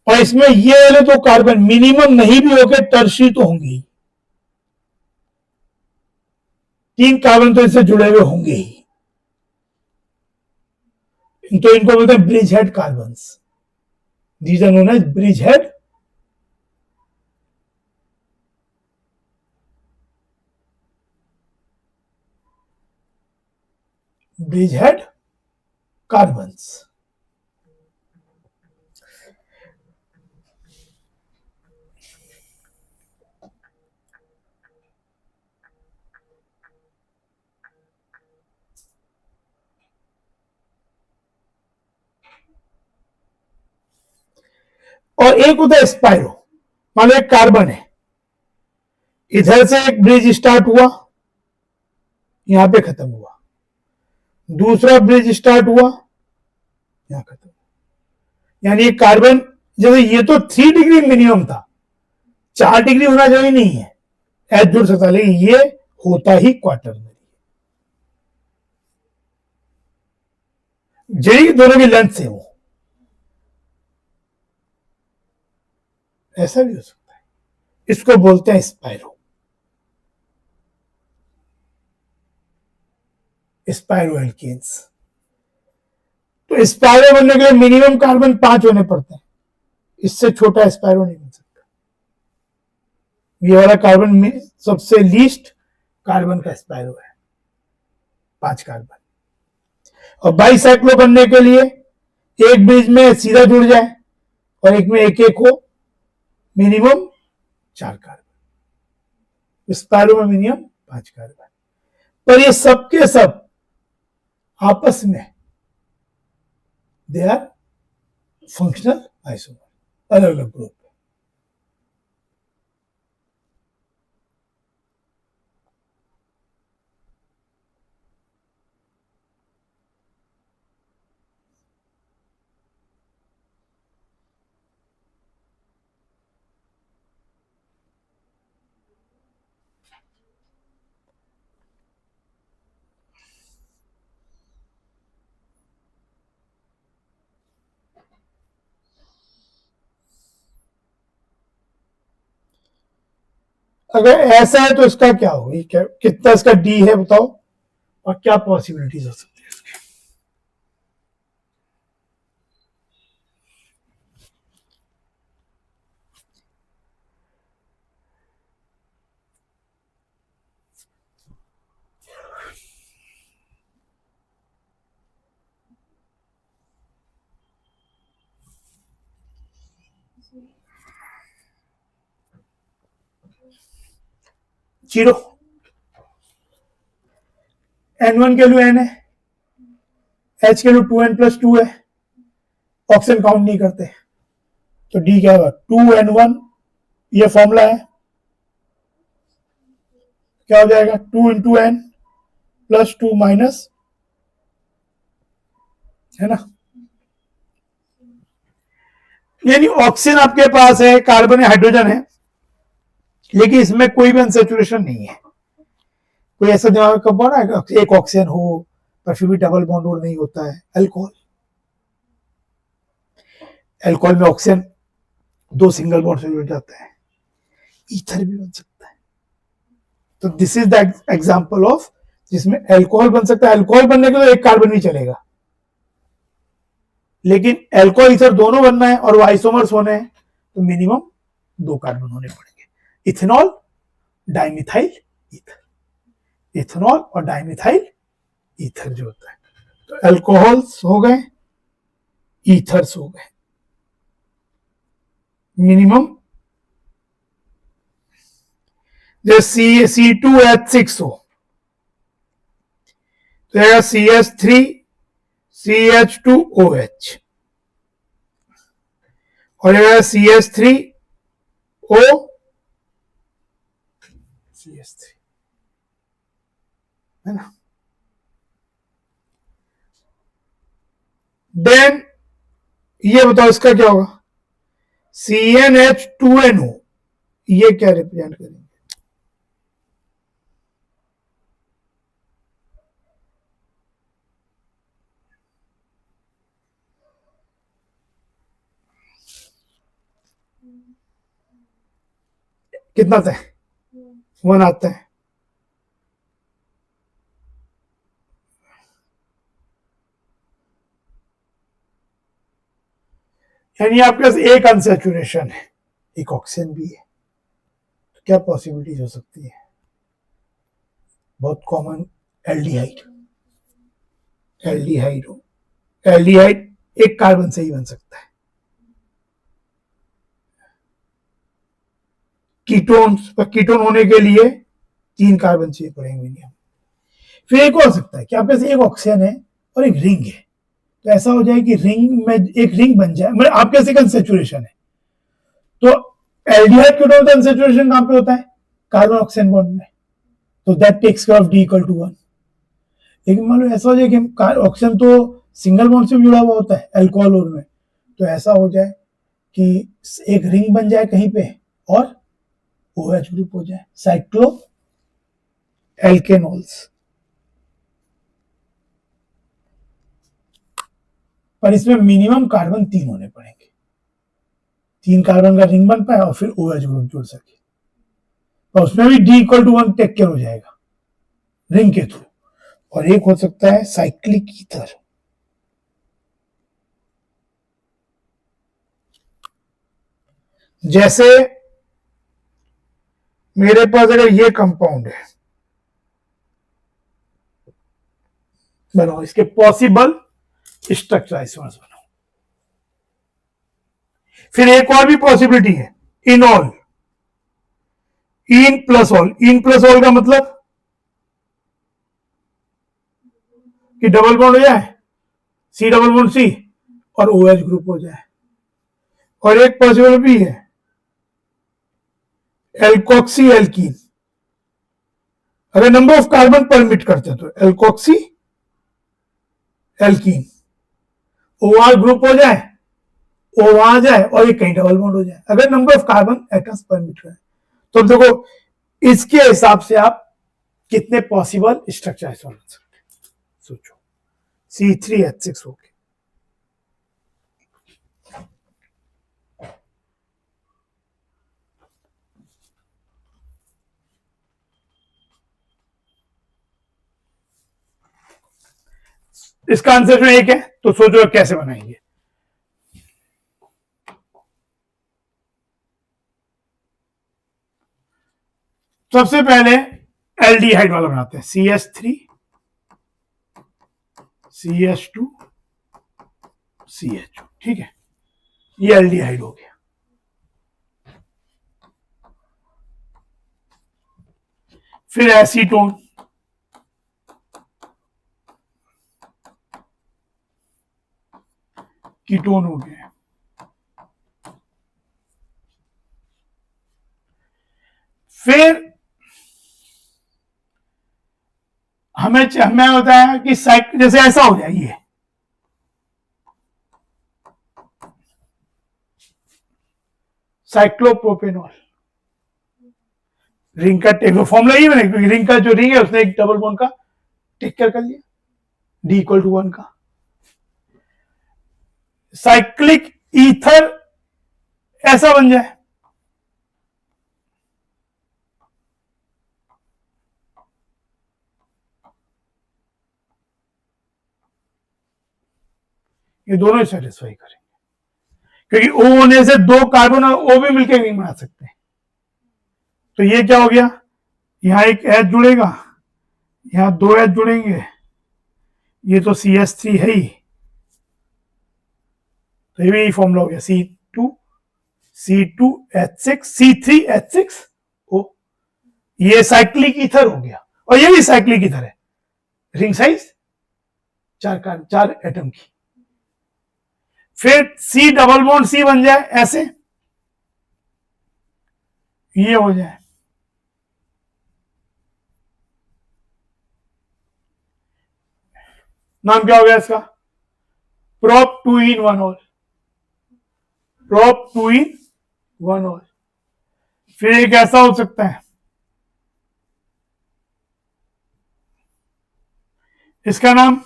और इसमें ये वाले 2 कार्बन मिनिमम नहीं भी होके टर्शी तो होंगे ही, 3 कार्बन तो इससे जुड़े हुए होंगे ही, तो इनको बोलते हैं bridge head carbons, these are known as bridge head carbons. और एक होता है स्पाइरो, मान लो एक कार्बन है, इधर से एक ब्रिज स्टार्ट हुआ, यहां पे खत्म हुआ, दूसरा ब्रिज स्टार्ट हुआ, यहां खत्म, यानी कार्बन, जैसे ये तो 3 डिग्री मिनिमम था, 4 डिग्री होना जरूरी नहीं है, एच जुड़ सकता है, लेकिन ये होता ही क्वार्टरनरी। जेई दोनों की लेंथ सेम हो, ऐसा भी हो सकता है। इसको बोलते हैं स्पाइरो, स्पाइरो एल्केन्स। तो स्पाइरो बनने के लिए मिनिमम कार्बन 5 होने पड़ते हैं, इससे छोटा स्पाइरो नहीं बन सकता। ये वाला कार्बन सबसे लीस्ट कार्बन का स्पाइरो है, 5 कार्बन। और बाइसाइक्लो बनने के लिए एक ब्रिज में सीधा जुड़ जाए और एक में एक एक हो, मिनिमम 4 कार्बन। स्पाइरो में मिनिमम 5 कार्बन। पर ये सब के सब आपस में दे आर फंक्शनल आइसोमर, अलग अलग ग्रुप। अगर ऐसा है तो इसका क्या होगा, क्या कितना इसका डी है बताओ, और क्या पॉसिबिलिटीज हो सकती है इसकी। जीरो, N1 के लिए N है, H के लिए 2N+2 है, ऑक्सीजन काउंट नहीं करते, तो D क्या होगा 2N1, ये फॉर्मूला है, क्या हो जाएगा 2 × N+2 माइनस, है ना। यानी ऑक्सीजन आपके पास है, कार्बन है, हाइड्रोजन है, लेकिन इसमें कोई भी अनसैचुरेशन नहीं है। कोई ऐसा दिमाग में कंपाउंड है एक ऑक्सीजन हो पर फिर भी डबल बॉन्ड नहीं होता है, अल्कोहल। अल्कोहल में ऑक्सीजन 2 सिंगल बॉन्ड से जुड़ जाता है, ईथर भी बन सकता है। तो this is the example of जिसमें अल्कोहल बन सकता है। अल्कोहल बनने के लिए एक कार्बन भी चलेगा, लेकिन अल्कोहल ईथर दोनों बनना है और वो आइसोमर्स होने हैं, तो मिनिमम 2 कार्बन होने पड़ेंगे। इथेनॉल डाइमिथाइल ईथर, इथेनॉल और डाइमिथाइल ईथर जो होता है, तो अल्कोहल्स हो गए, ईथर्स हो गए, मिनिमम। जैसे C2H6 हो तो यह CH3 CH2OH और यह CH3O CH3, है ना। देन ये बताओ इसका क्या होगा, CnH2NO, ये क्या रिप्रेजेंट करेंगे, कितना आता है 1 आता है। यानी आपके पास एक अनसैचुरेशन है, एक ऑक्सीजन भी है, तो क्या पॉसिबिलिटीज हो सकती है, बहुत कॉमन एल्डिहाइड, एल्डिहाइड हो, एल्डिहाइड एक कार्बन से ही बन सकता है। कीटोन्स पर कीटोन होने के लिए 3 कार्बन चाहिए पड़ेंगे मिनिमम। फिर एक हो सकता है कि आपके पास एक ऑक्सीजन है और एक रिंग है, तो ऐसा हो जाए कि रिंग में एक रिंग बन जाए, मतलब आपके पास एक अनसैचुरेशन है, तो एल्डिहाइड कीटोन का अनसैचुरेशन कहां पे होता है, कार्बन ऑक्सीजन बॉन्ड में, तो that takes care of D = 1। लेकिन मान लो ऐसा हो जाए कि ऑक्सीजन तो सिंगल बॉन्ड से जुड़ा हुआ होता है अल्कोहल और में, तो ऐसा हो जाए कि एक रिंग बन जाए कहीं पे और OH ग्रुप हो जाए, साइक्लो एल्केनॉल्स। पर इसमें मिनिमम कार्बन 3 होने पड़ेंगे, 3 कार्बन का रिंग बन पाए और फिर OH ग्रुप जुड़ सके, और उसमें भी D=1 टेक केयर हो जाएगा रिंग के थ्रू। और एक हो सकता है साइक्लिक ईथर, जैसे मेरे पास अगर ये कंपाउंड है, बनाओ इसके पॉसिबल स्ट्रक्चर आइसोमर्स बनाओ। फिर एक और भी पॉसिबिलिटी है, इनॉल, in plus all. In plus all का मतलब कि डबल बॉन्ड हो जाए, C डबल बॉन्ड C और OH ग्रुप हो जाए। और एक पॉसिबल भी है एल्कोक्सी एल्कीन, अगर नंबर ऑफ कार्बन परमिट करते हैं तो एल्कोक्सी एल्कीन, OR ग्रुप हो जाए, O वहां जाए और ये कहीं डबल बॉन्ड हो जाए, अगर number of carbon atoms permit करें। तो देखो इसके हिसाब से आप कितने पॉसिबल स्ट्रक्चर बना सकते, सोचो। C3H6 हो गया, इसका आंसर जो एक है, तो सोचो कैसे बनाएंगे। सबसे पहले एल्डिहाइड वाला बनाते हैं, CH3 CH2 CH, ठीक है, ये एल्डिहाइड हो गया। फिर एसीटोन, कीटोन हो गया। फिर हमें होता है कि जैसे ऐसा हो जाए, ये साइक्लोप्रोपेनॉल, रिंग का टेक फॉर्मूला ही बने, क्योंकि रिंग का जो रिंग है उसने एक डबल बॉन्ड का टेक केयर कर लिया, D=1 का। साइक्लिक ईथर ऐसा बन जाए, ये दोनों ही सेटिस्फाई करेंगे, क्योंकि O होने से 2 कार्बन और O भी मिलकर रिंग बना सकते हैं। तो ये क्या हो गया, यहां एक H जुड़ेगा, यहां 2 H जुड़ेंगे, ये तो CH3 है ही, तो ये भी फॉर्मूला हो गया C2H6 C3H6O। ये साइक्लिक ईथर हो गया, और ये भी साइक्लिक ईथर है, रिंग साइज 4 एटम की। फिर C डबल बॉन्ड C बन जाए ऐसे, ये हो जाए, नाम क्या हो गया इसका, prop 2 in 1 all, prop 2 in 1 all. फिर एक ऐसा हो सकता है, इसका नाम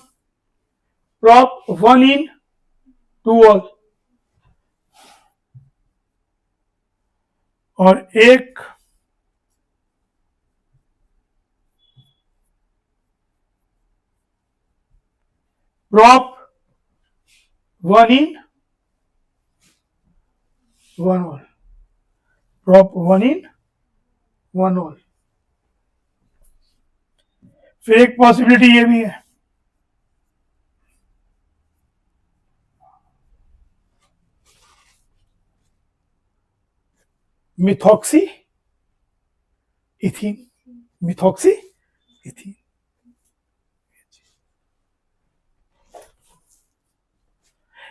प्रोप 1 in 2 ऑल, और एक prop 1 in 1 all, prop 1 in 1 all. फिर एक पॉसिबिलिटी ये भी है, मिथॉक्सी इथीन, मिथॉक्सी इथीन।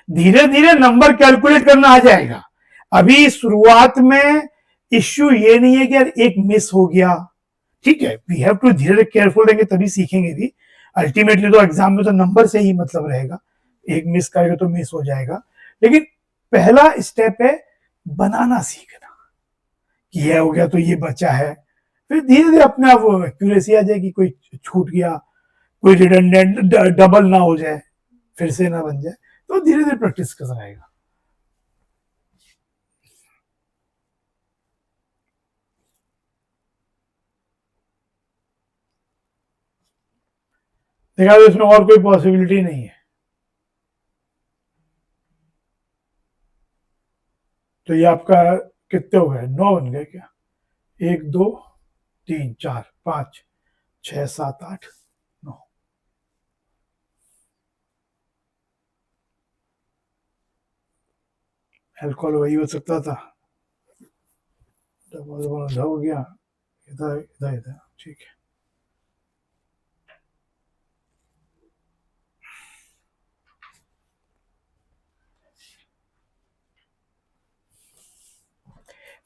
धीरे धीरे नंबर कैलकुलेट करना आ जाएगा। अभी शुरुआत में इश्यू ये नहीं है कि यार एक मिस हो गया, ठीक है, वी हैव टू धीरे केयरफुल रहेंगे तभी सीखेंगे भी। अल्टीमेटली तो एग्जाम में तो नंबर से ही मतलब रहेगा, एक मिस करेगा तो मिस हो जाएगा। लेकिन पहला स्टेप है बनाना सीखना, कि यह हो गया तो ये बचा है, फिर धीरे धीरे अपने आप एक्यूरेसी आ जाएगी, कोई छूट गया, कोई रिडंडेंट डबल ना हो जाए, फिर से ना बन जाए, तो धीरे धीरे प्रैक्टिस करता रहेगा। देखा तो इसमें और कोई पॉसिबिलिटी नहीं है। तो ये आपका कितने हो गए, 9 बन गए क्या, 1 2 3 4 5 6 7 8 9। अल्कोहल वही हो सकता था, डबल हो गया, इधर इधर इधर, ठीक है।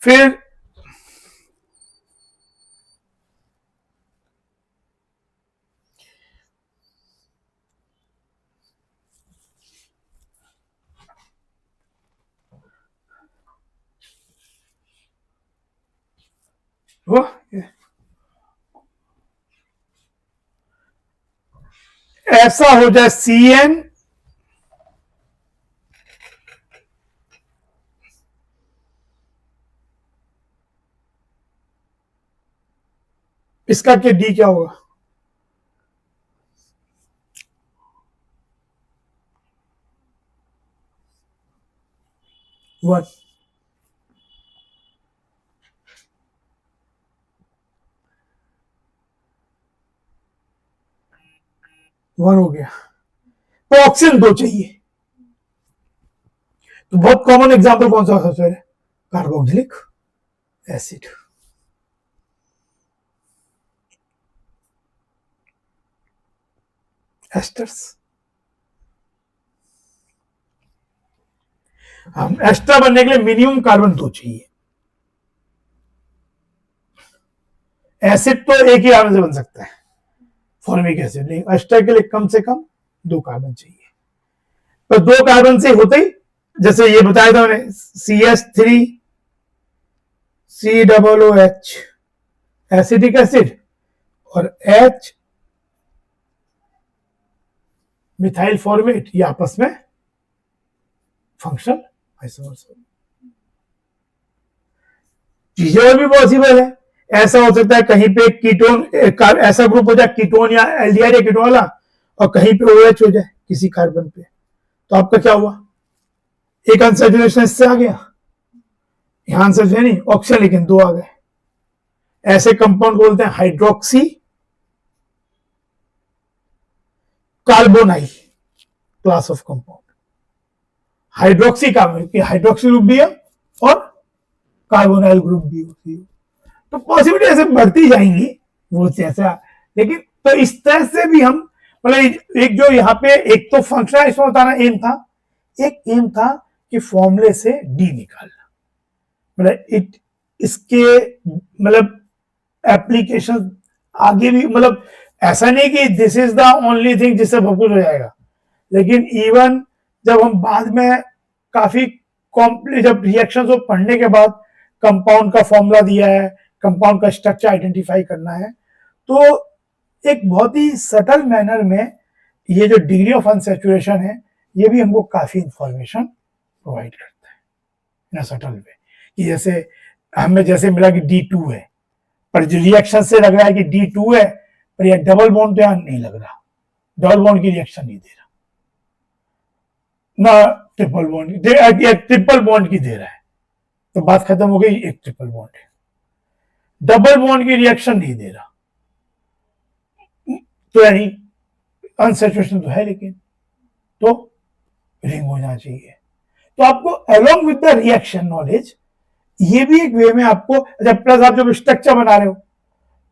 फिर वो ऐसा हो जाए CN इसका के D क्या होगा, 1। वन हो गया, तो ऑक्सीजन 2 चाहिए। तो बहुत कॉमन एग्जांपल कौन सा हो सकता है, कार्बोक्सिलिक एसिड, एस्टर्स। हम एस्टर बनने के लिए मिनिमम कार्बन 2 चाहिए। एसिड तो एक ही कार्बन से बन सकता है, फॉर्मिक एसिड, लेकिन एस्टर के लिए कम से कम 2 कार्बन चाहिए। तो 2 कार्बन से होते ही, जैसे ये बताया था मैंने, CH3 COOH एसिडिक एसिड और H मिथाइल फॉर्मेट, ये आपस में फंक्शनल आइसोमर्स। चीजें और भी पॉसिबल है। ऐसा हो सकता है कहीं पे कीटोन, ऐसा ग्रुप हो जाए कीटोन या एल्डिहाइड या कीटोन वाला, और कहीं पे OH हो जाए किसी कार्बन पे, तो आपका क्या हुआ, एक अनसैचुरेशन इससे आ गया, यहां से नहीं ऑक्सीजन, लेकिन 2 आ गए। ऐसे कंपाउंड बोलते हैं hydroxy carbonyl class of compound. Hydroxy carbon, hydroxy group भी है और कार्बोनाइल ग्रुप भी होती है, तो पॉसिबिलिटी ऐसे बढ़ती जाएंगी वो ऐसा। लेकिन तो इस तरह से भी हम, मतलब एक जो यहाँ पे एक तो फंक्शनल इसमें बताना एम था, एक एम था कि फॉर्मूले से डी निकालना, मतलब इसके मतलब एप्लीकेशन आगे भी, मतलब ऐसा नहीं कि this is the only thing जिससे बहुत कुछ हो जाएगा, लेकिन इवन जब हम बाद में काफी जब रिएक्शन को पढ़ने के बाद कंपाउंड का फॉर्मूला दिया है, कंपाउंड का स्ट्रक्चर आइडेंटिफाई करना है, तो एक बहुत ही सटल मैनर में ये जो डिग्री ऑफ अनसैचुरेशन है, ये भी हमको काफी इंफॉर्मेशन प्रोवाइड करता है इन सटल वे, कि जैसे हमें जैसे मिला कि D2 है, पर जो रिएक्शन से लग रहा है कि D2 है, पर यह डबल बॉन्ड तो नहीं लग रहा, डबल बॉन्ड की रिएक्शन नहीं दे रहा ना, ट्रिपल बॉन्ड, ट्रिपल बॉन्ड की दे रहा है, तो बात खत्म हो गई, एक ट्रिपल बॉन्ड है, डबल बॉन्ड की रिएक्शन नहीं दे रहा, तो यानी अनसैचुरेशन तो है, लेकिन तो रिंग होना चाहिए। तो आपको along with the reaction knowledge, ये भी एक वे में आपको, जब प्लस आप जब स्ट्रक्चर बना रहे हो,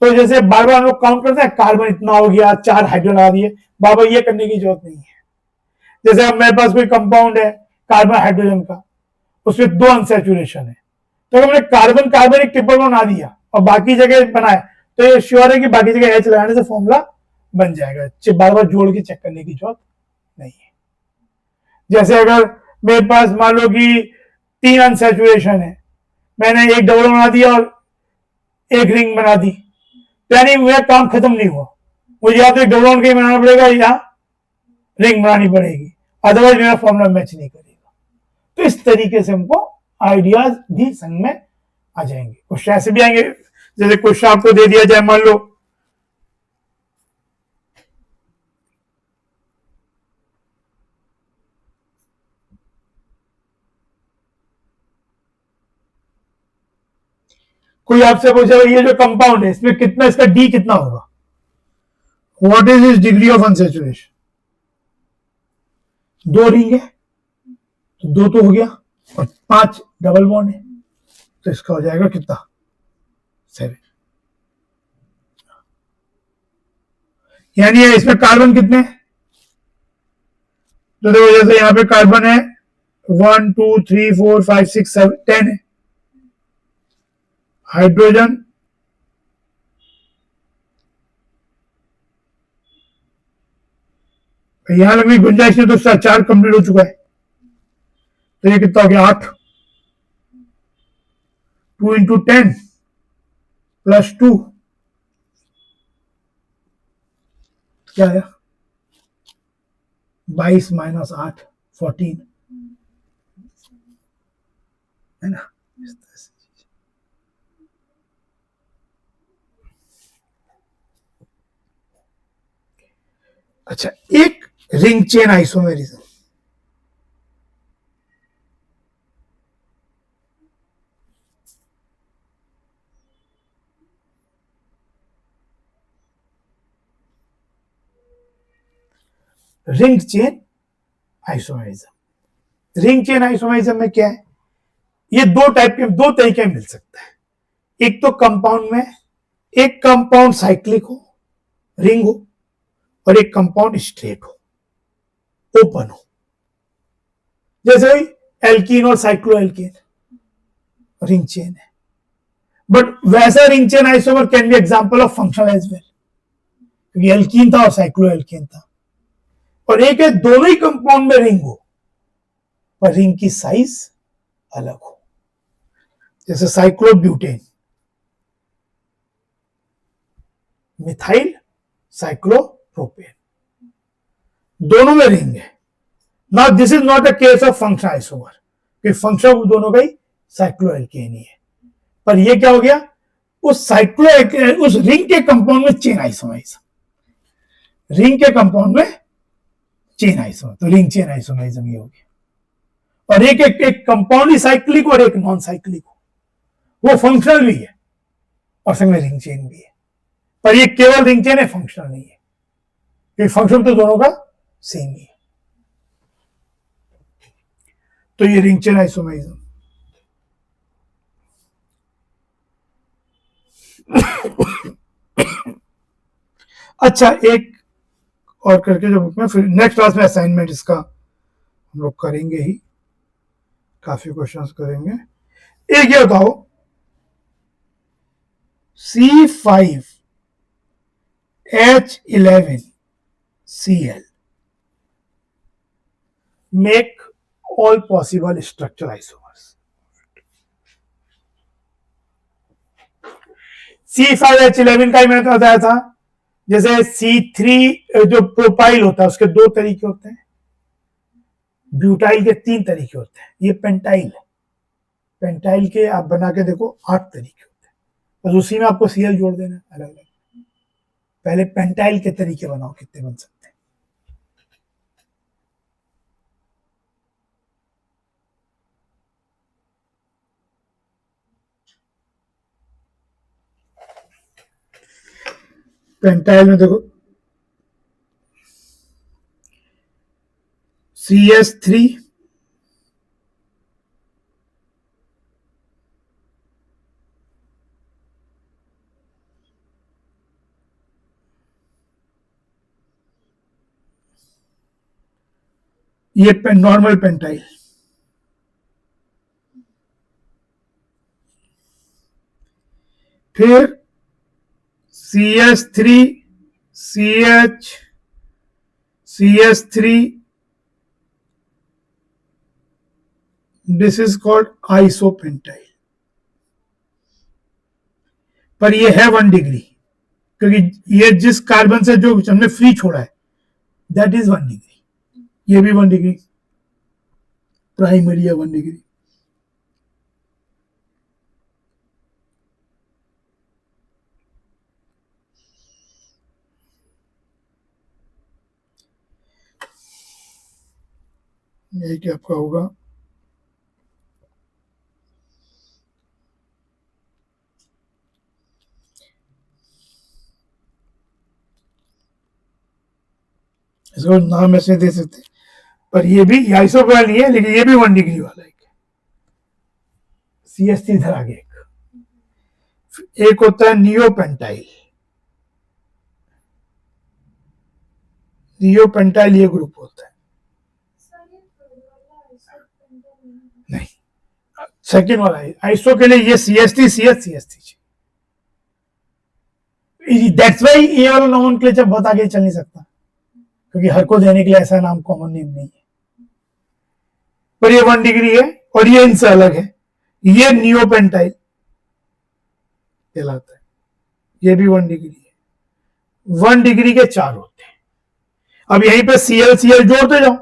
तो जैसे बार बार हम लोग काउंट करते हैं, कार्बन इतना हो गया, 4 हाइड्रोजन लगा दिए, बाबा ये करने की जरूरत नहीं है। जैसे अब मेरे पास कोई कंपाउंड है कार्बन हाइड्रोजन का, उसमें 2 अनसैचुरेशन है, तो अगर मैंने कार्बन कार्बन एक ट्रिपल बॉन्ड बना दिया और बाकी जगह बनाया, तो ये श्योर है कि बाकी जगह H लगाने से फॉर्मूला बन जाएगा, बार बार जोड़ के चेक करने की जरूरत नहीं है। जैसे अगर मेरे पास मान लो कि 3 अनसैचुरेशन है, मैंने एक डबल बना दिया और एक रिंग बना दी, यानी मेरा काम खत्म नहीं हुआ, मुझे या तो एक डबल बॉन्ड कहीं बनाना पड़ेगा या रिंग बनानी पड़ेगी, अदरवाइज मेरा फॉर्मूला मैच नहीं करेगा। तो इस तरीके से हमको आइडियाज भी संग में आ जाएंगे। क्वेश्चन ऐसे भी आएंगे, जैसे क्वेश्चन आपको दे दिया जाए, मान लो कोई आपसे पूछे ये जो कंपाउंड है इसमें कितना, इसका डी कितना होगा, what is is degree of unsaturation, दो रिंग है तो दो तो हो गया और 5 डबल बॉन्ड है तो इसका हो जाएगा कितना 7, यानी इसमें कार्बन कितने, तो देखो जैसे यहां पे कार्बन है 1 2 3 4 5 6 7 10 है, हाइड्रोजन यहां लगने की गुंजाइश है तो उसका 4 कंप्लीट हो चुका है, तो ये कितना हो गया 8, 2 इंटू 10 प्लस 2 क्या है 22 माइनस 8 14 है ना। अच्छा, एक ring chain isomerism, ring chain isomerism, ring chain isomerism में क्या है, ये दो तरीके मिल सकता है, एक तो कंपाउंड में एक कंपाउंड साइक्लिक हो रिंग हो और एक कंपाउंड स्ट्रेट हो ओपन हो, जैसे एल्कीन और साइक्लो एल्कीन रिंग चेन है, बट वैसा ring chain isomer can be example of functional as well, क्योंकि एल्कीन था और साइक्लो एल्कीन था, और एक है दोनों ही कंपाउंड में रिंग हो पर रिंग की साइज अलग हो, जैसे साइक्लोब्यूटेन, मिथाइल साइक्लोप्रोपेन, दोनों में रिंग है। Now this is not a case of function isomer, कि फंक्शन दोनों का ही साइक्लोएल्केन ही है, पर ये क्या हो गया उस रिंग के कंपाउंड में चेन आइसोमरिज्म, रिंग के कंपाउंड में चेन आइसोमर, तो रिंग चेन आइसोमरिज्म ये हो गया। और एक कंपाउंड ही साइक्लिक और एक नॉन साइक्लिक हो, वो फंक्शनल भी है और संग में रिंग चेन भी है, पर ये केवल रिंग चेन है, फंक्शनल नहीं है, क्योंकि फंक्शन तो दोनों का सेम ही है। तो ये रिंग चेन आइसोमरिज्म। अच्छा, एक और करके जो बुक में, फिर नेक्स्ट क्लास में असाइनमेंट इसका हम लोग करेंगे ही, काफी क्वेश्चंस करेंगे। एक ये बताओ C5H11Cl make all possible structural isomers। C5H11 का ही मैंने तो बताया था, जैसे C3 जो प्रोपाइल होता है उसके 2 तरीके होते हैं, ब्यूटाइल के 3 तरीके होते हैं, ये पेंटाइल है, पेंटाइल के आप बना के देखो 8 तरीके होते हैं, बस उसी में आपको Cl जोड़ देना अलग अलग। पहले पेंटाइल के तरीके बनाओ कितने बन सकते हैं। पेंटाइल में देखो CS3 ये नॉर्मल पेंटाइल, फिर CS3 CH CS3, this is called isopentyl, पर ये है 1 डिग्री, क्योंकि ये जिस कार्बन से जो हमने फ्री छोड़ा है दैट इज 1 डिग्री, ये भी 1 डिग्री, प्राइमरी है 1 डिग्री। ये क्या आपका होगा, इसको नाम ऐसे दे सकते हैं, पर ये भी आइसोप्रोपाइल नहीं है, लेकिन ये भी 1 डिग्री वाला है। CH3 इधर आगे एक होता है नियोपेंटाइल, नियोपेंटाइल ये ग्रुप होता है, नहीं सेकेंड वाला है आइसो के लिए ये CH3 CH CH3, that's why ये वाला नोमेनक्लेचर बहुत आगे चल नहीं सकता, क्योंकि हर को देने के लिए ऐसा नाम कॉमन नेम नहीं है। पर ये 1 डिग्री है और ये इनसे अलग है, ये नियोपेंटाइल कहलाता है, ये भी 1 डिग्री है। 1 डिग्री के 4 होते हैं। अब यहीं पे Cl Cl जोड़ते जाओ,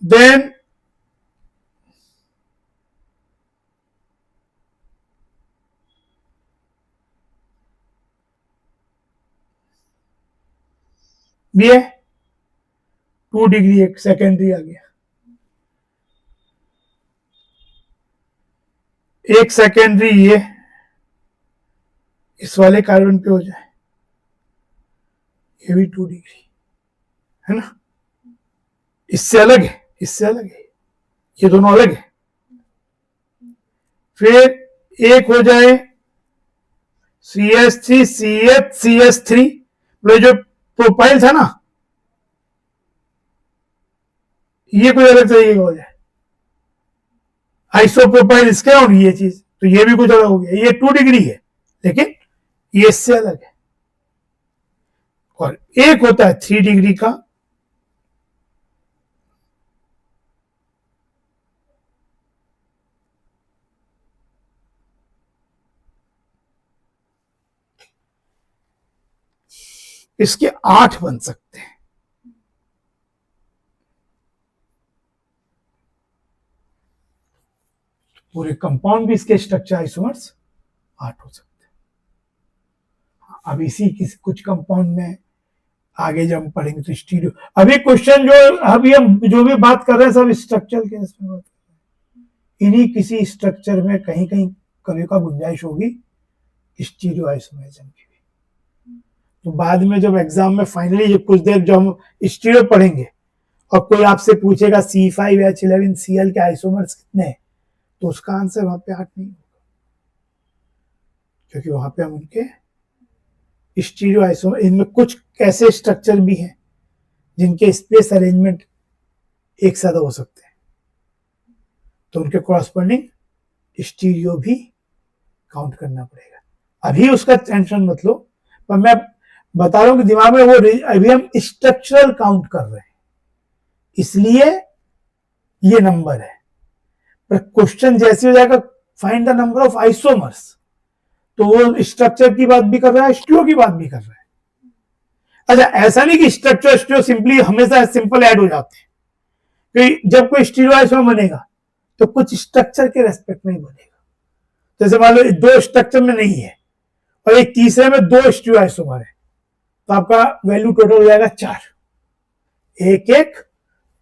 देन ये 2 डिग्री एक सेकेंडरी आ गया, एक सेकेंडरी ये इस वाले कार्बन पे हो जाए, ये भी 2 डिग्री है ना, इससे अलग है, इससे अलग है, ये दोनों अलग है। फिर एक हो जाए CH3 CH CH3, जो प्रोपाइल था ना ये कुछ अलग तरीके का हो जाए, आइसोप्रोपाइल इसके और ये चीज, तो ये भी कुछ अलग हो गया, ये 2 डिग्री है लेकिन ये इससे अलग है। और एक होता है 3 डिग्री का, इसके 8 बन सकते हैं, पूरे कंपाउंड भी इसके स्ट्रक्चर आइसोमर्स 8 हो सकते हैं। अब इसी कुछ कंपाउंड में आगे जब हम पढ़ेंगे तो स्टीरियो, अभी क्वेश्चन जो अभी हम जो भी बात कर रहे हैं सब स्ट्रक्चर के इसमें बात कर रहे हैं, इन्हीं किसी स्ट्रक्चर में कहीं कहीं कभी का गुंजाइश होगी स्टीरियो आइसोमरिज्म की भी। तो बाद में जब एग्जाम में फाइनली कुछ देर जब हम स्टीरियो पढ़ेंगे और कोई आपसे पूछेगा C5H11 Cl के आइसोमर्स कितने हैं, तो उसका आंसर वहां पे 8 नहीं होगा, क्योंकि वहां पे हम उनके स्टीरियो आइसोमर, इनमें कुछ ऐसे स्ट्रक्चर भी हैं जिनके स्पेस अरेंजमेंट एक साथ हो सकते हैं, तो उनके कॉरस्पॉन्डिंग स्टीरियो भी काउंट करना पड़ेगा। अभी उसका टेंशन मत लो, पर मैं बता रहा हूं कि दिमाग में वो अभी हम स्ट्रक्चरल काउंट कर रहे हैं, इसलिए ये नंबर है। पर क्वेश्चन जैसे हो जाएगा find the number of isomers, तो वो स्ट्रक्चर की बात भी कर रहा है, स्टीरियो की बात भी कर रहा है। अच्छा, ऐसा नहीं कि स्ट्रक्चर स्टीरियो सिंपली हमेशा सिंपल ऐड हो जाते हैं, कि जब कोई स्टीरियो आइसोमर बनेगा तो कुछ स्ट्रक्चर के रेस्पेक्ट में ही बनेगा। जैसे मान लो 2 स्ट्रक्चर में नहीं है और एक तीसरे में 2 स्टीरियो आइसोमर है, तो आपका वैल्यू टोटल हो जाएगा 4, एक एक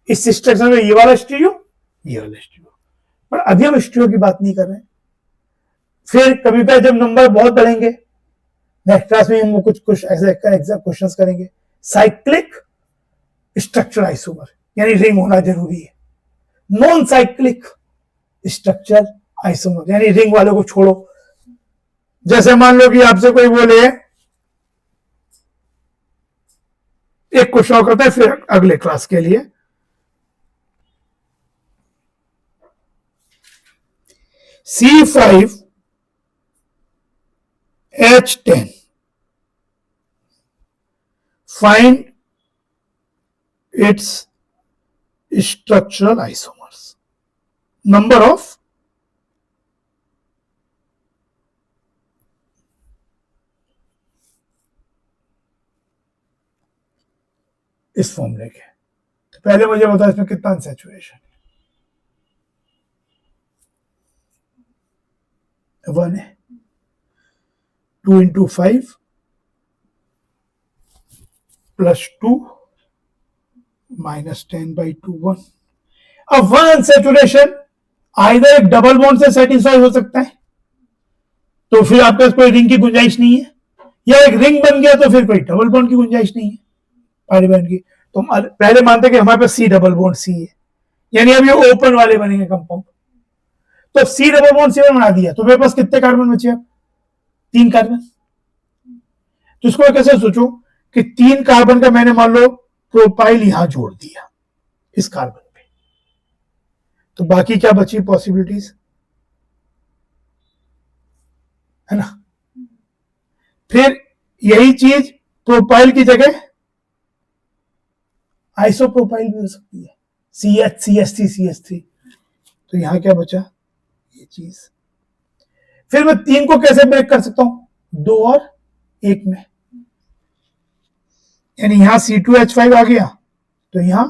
इस स्ट्रक्चर में ये वाला स्टीरियो, ये वाला स्टीरियो। पर अभी हम स्टीरियो की बात नहीं कर रहे हैं। फिर कभी कभी जब नंबर बहुत बढ़ेंगे, नेक्स्ट क्लास में हम कुछ ऐसे क्वेश्चन करेंगे, साइक्लिक स्ट्रक्चर आइसोमर यानी रिंग होना जरूरी है, नॉन साइक्लिक स्ट्रक्चर आइसोमर यानी रिंग वालों को छोड़ो। जैसे मान लो कि आपसे कोई बोले, एक क्वेश्चन और करता है फिर अगले क्लास के लिए, C5H10 find its structural isomers। Number of इस फॉर्मूले के। तो पहले मुझे बताओ इसमें कितना अनसैचुरेशन है। 1 है। 2 × 5 +2 -10/2 1। अब 1 अनसैचुरेशन आइदर एक डबल बॉन्ड से सेटिस्फाई हो सकता है, तो फिर आपके पास कोई रिंग की गुंजाइश नहीं है, या एक रिंग बन गया तो फिर कोई डबल बॉन्ड की गुंजाइश नहीं है पारीबैंड की। तो पहले मानते कि हमारे पास सी डबल बॉन्ड सी है, यानी अब ये ओपन वाले बनेंगे कंपाउंड। तो सी डबल बॉन्ड सी बना दिया तो मेरे पास कितने कार्बन बचे अब? 3 कार्बन। तो इसको मैं कैसे सोचूं कि 3 कार्बन का मैंने मान लो प्रोपाइल यहां जोड़ दिया इस कार्बन पे, तो बाकी क्या बची पॉसिबिलिटीज, है ना। फिर यही चीज प्रोपाइल की जगह आइसोप्रोपाइल भी हो सकती है, CH CH3 CH3। तो यहां क्या बचा, ये चीज। फिर मैं 3 को कैसे ब्रेक कर सकता हूं, 2 और 1 में, यानी यहां C2H5 आ गया तो यहां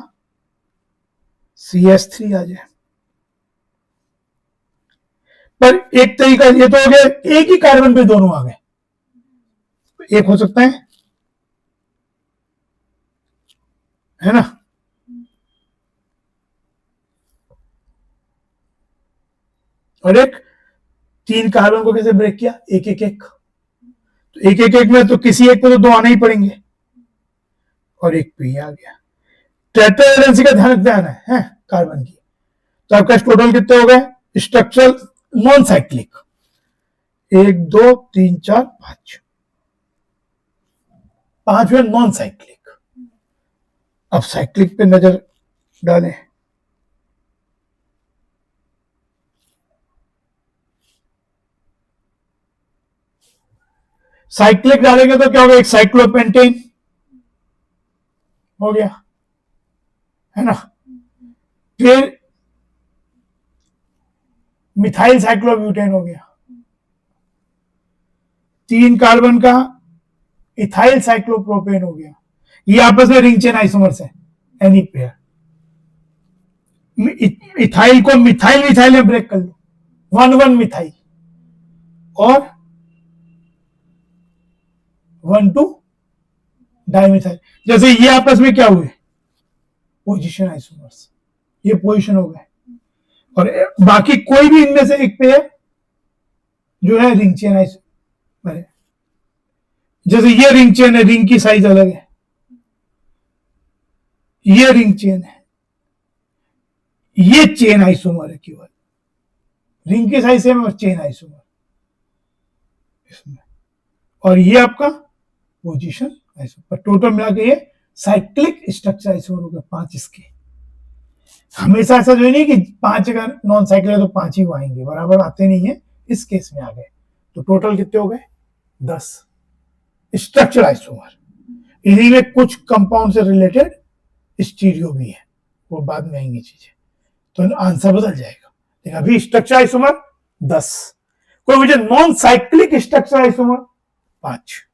CH3 आ जाए। पर एक तरीका ये तो हो गया, एक ही कार्बन पे दोनों आ गए। एक हो सकता है ना। और एक 3 कार्बन को कैसे ब्रेक किया, एक एक एक। तो एक एक एक में तो किसी एक पे तो 2 आने ही पड़ेंगे, और एक पे ही आ गया। टेट्रावैलेंसी का ध्यान रखना है कार्बन की। तो आपका टोटल कितने हो गए स्ट्रक्चरल नॉन साइक्लिक, 1 2 3 4 5, 5 में नॉन साइक्लिक। अब साइक्लिक पे नजर डालें। साइक्लिक डालेंगे तो क्या होगा, एक साइक्लोपेंटेन हो गया, है ना। फिर मिथाइल साइक्लोब्यूटेन हो गया, 3 कार्बन का इथाइल साइक्लोप्रोपेन हो गया। ये आपस में रिंग चेन आइसोमर्स है, एनी पेयर। इथाइल को मिथाइल मिथाइल में ब्रेक कर लो, 1 मिथाइल, और 1 डाइमिथाइल। जैसे ये आपस में क्या हुए, पोजीशन आइसोमर्स, ये पोजीशन हो गए। और बाकी कोई भी इनमें से एक पेयर जो है रिंग चेन आइसोमर, जैसे ये रिंग चेन है, रिंग की साइज अलग है, ये रिंग चेन है, ये चेन आइसोमर है केवल, रिंग की साइज सेम और चेन आइसोमर इसमें। और ये आपका पोजीशन आइसोमर, टोटल मिला के ये साइक्लिक स्ट्रक्चर आइसोमर हो गया 5 इसके। हमेशा ऐसा जो नहीं कि 5 अगर नॉन साइक्लिक है तो 5 ही आएंगे, बराबर आते नहीं है, इस केस में आ गए। तो टोटल कितने हो गए 10 स्ट्रक्चर आइसोमर। इन्हीं में कुछ कंपाउंड से रिलेटेड स्टीरियो भी है, वो बाद में आएंगी चीजें, तो आंसर बदल जाएगा। लेकिन अभी स्ट्रक्चर आइसोमर 10। कोई मुझे non cyclic structure isomer 5,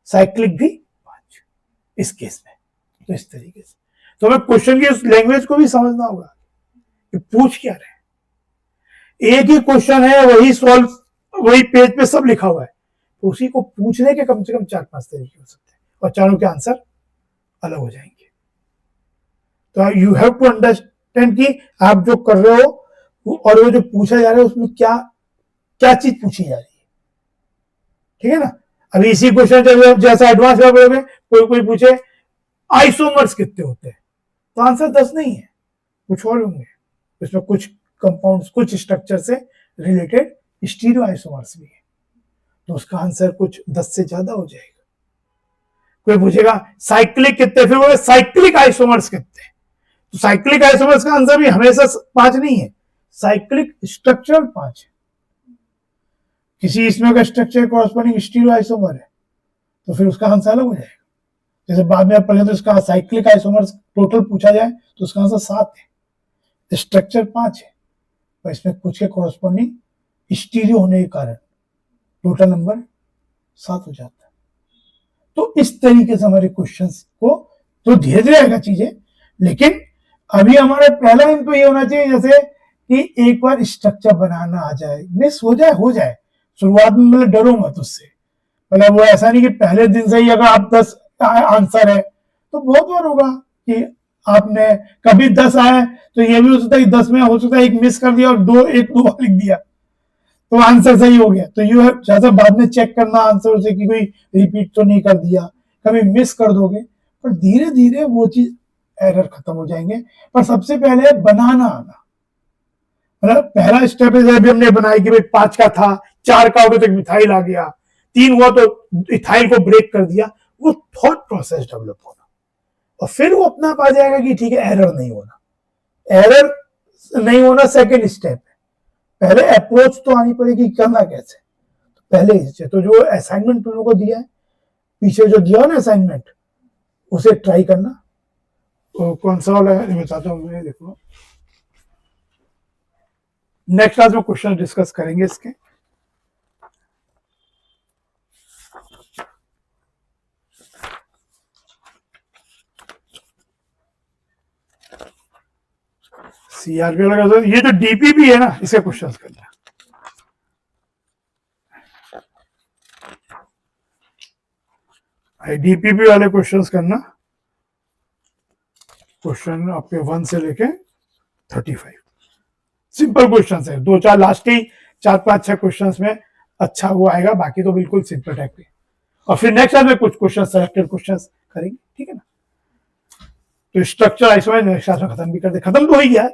cyclic भी 5 इस केस में। तो इस तरीके से तो हमें क्वेश्चन की उस लैंग्वेज को भी समझना होगा कि पूछ क्या रहे। एक ही क्वेश्चन है, वही सॉल्व, वही पेज पे सब लिखा हुआ है, तो उसी को पूछने के कम से कम 4-5 तरीके हो सकते हैं, और चारों के आंसर अलग हो जाएंगे। तो यू हैव टू अंडरस्टैंड कि आप जो कर रहे हो और वो जो पूछा जा रहा है उसमें क्या क्या चीज पूछी जा रही है, ठीक है ना। अभी इसी क्वेश्चन जैसा एडवांस में बोलोगे, कोई पूछे आइसोमर्स कितने होते हैं, तो आंसर 10 नहीं है, कुछ और होंगे। इसमें कुछ कंपाउंड्स, कुछ स्ट्रक्चर से रिलेटेड स्टीरियो आइसोमर्स भी है, तो उसका आंसर कुछ 10 से ज्यादा हो जाएगा। कोई पूछेगा साइक्लिक कितने, फिर बोले साइक्लिक आइसोमर्स कितने, तो साइक्लिक आइसोमर्स का आंसर भी हमेशा 5 नहीं है, साइक्लिक स्ट्रक्चरल 5 है। किसी इसमें का स्ट्रक्चर कॉरस्पॉन्डिंग स्टीरियो आइसोमर है, तो फिर उसका आंसर अलग हो जाएगा। जैसे बाद में आप पढ़े तो इसका साइक्लिक आइसोमर्स टोटल पूछा जाए तो उसका आंसर 7 है, स्ट्रक्चर 5 है, और इसमें कुछ के कॉरस्पॉन्डिंग स्टीरियो होने के कारण टोटल नंबर 7 हो जाता है। तो इस तरीके से हमारे क्वेश्चंस को तो धीरे धीरे आएगा चीजें, लेकिन अभी हमारा पहला एम तो ये होना चाहिए जैसे कि एक बार स्ट्रक्चर बनाना आ जाए, मिस हो जाए शुरुआत में, मतलब डरो मत उससे। मतलब वो ऐसा नहीं कि पहले दिन से ही अगर आप 10 आंसर है तो बहुत बार होगा कि आपने कभी 10 आए तो ये भी हो सकता है कि 10 में हो सकता है एक मिस कर दिया और एक दो लिख दिया तो आंसर सही हो गया। तो यू है ज्यादा बाद में चेक करना आंसर से कि कोई रिपीट तो नहीं कर दिया, कभी मिस कर दोगे, पर धीरे धीरे वो चीज एरर खत्म हो जाएंगे। पर सबसे पहले बनाना आना, मतलब पहला स्टेप है अभी हमने बनाया कि भाई 5 का था, 4 का हो गया तो एक मिथाइल आ गया, 3 हुआ तो इथाइल को ब्रेक कर दिया, वो थॉट प्रोसेस डेवलप होना और फिर वो अपना आ जाएगा कि ठीक है एरर नहीं होना सेकेंड स्टेप है। पहले अप्रोच तो आनी पड़ेगी, करना कैसे, पहले इससे तो जो असाइनमेंट तुम लोगों को दिया है, पीछे जो दिया ना असाइनमेंट, उसे ट्राई करना। तो कौन सा वाला है बताता हूँ मैं, देखो नेक्स्ट क्लास में क्वेश्चन डिस्कस करेंगे इसके। सीआरपी वाला ये जो डीपीपी है ना, इसके क्वेश्चन करना। डीपीपी वाले क्वेश्चंस करना, क्वेश्चन आपके 1 से लेके 35 सिंपल क्वेश्चंस है, 2-4 लास्ट ही 4-5-6 क्वेश्चंस में अच्छा वो आएगा, बाकी तो बिल्कुल सिंपल टाइप के। और फिर नेक्स्ट क्लास में कुछ क्वेश्चन सेलेक्टेड क्वेश्चंस करेंगे, ठीक है ना। तो स्ट्रक्चर आइसोमेरिज्म नेक्स्ट क्लास में खत्म भी कर दे, खत्म तो हो ही गया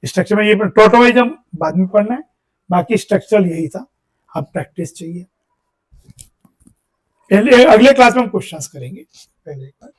स्ट्रक्चर में, ये टोटोइज्म बाद में पढ़ना है, बाकी स्ट्रक्चर यही था, अब प्रैक्टिस चाहिए। अगले क्लास में हम क्वेश्चंस करेंगे पहले एक बार।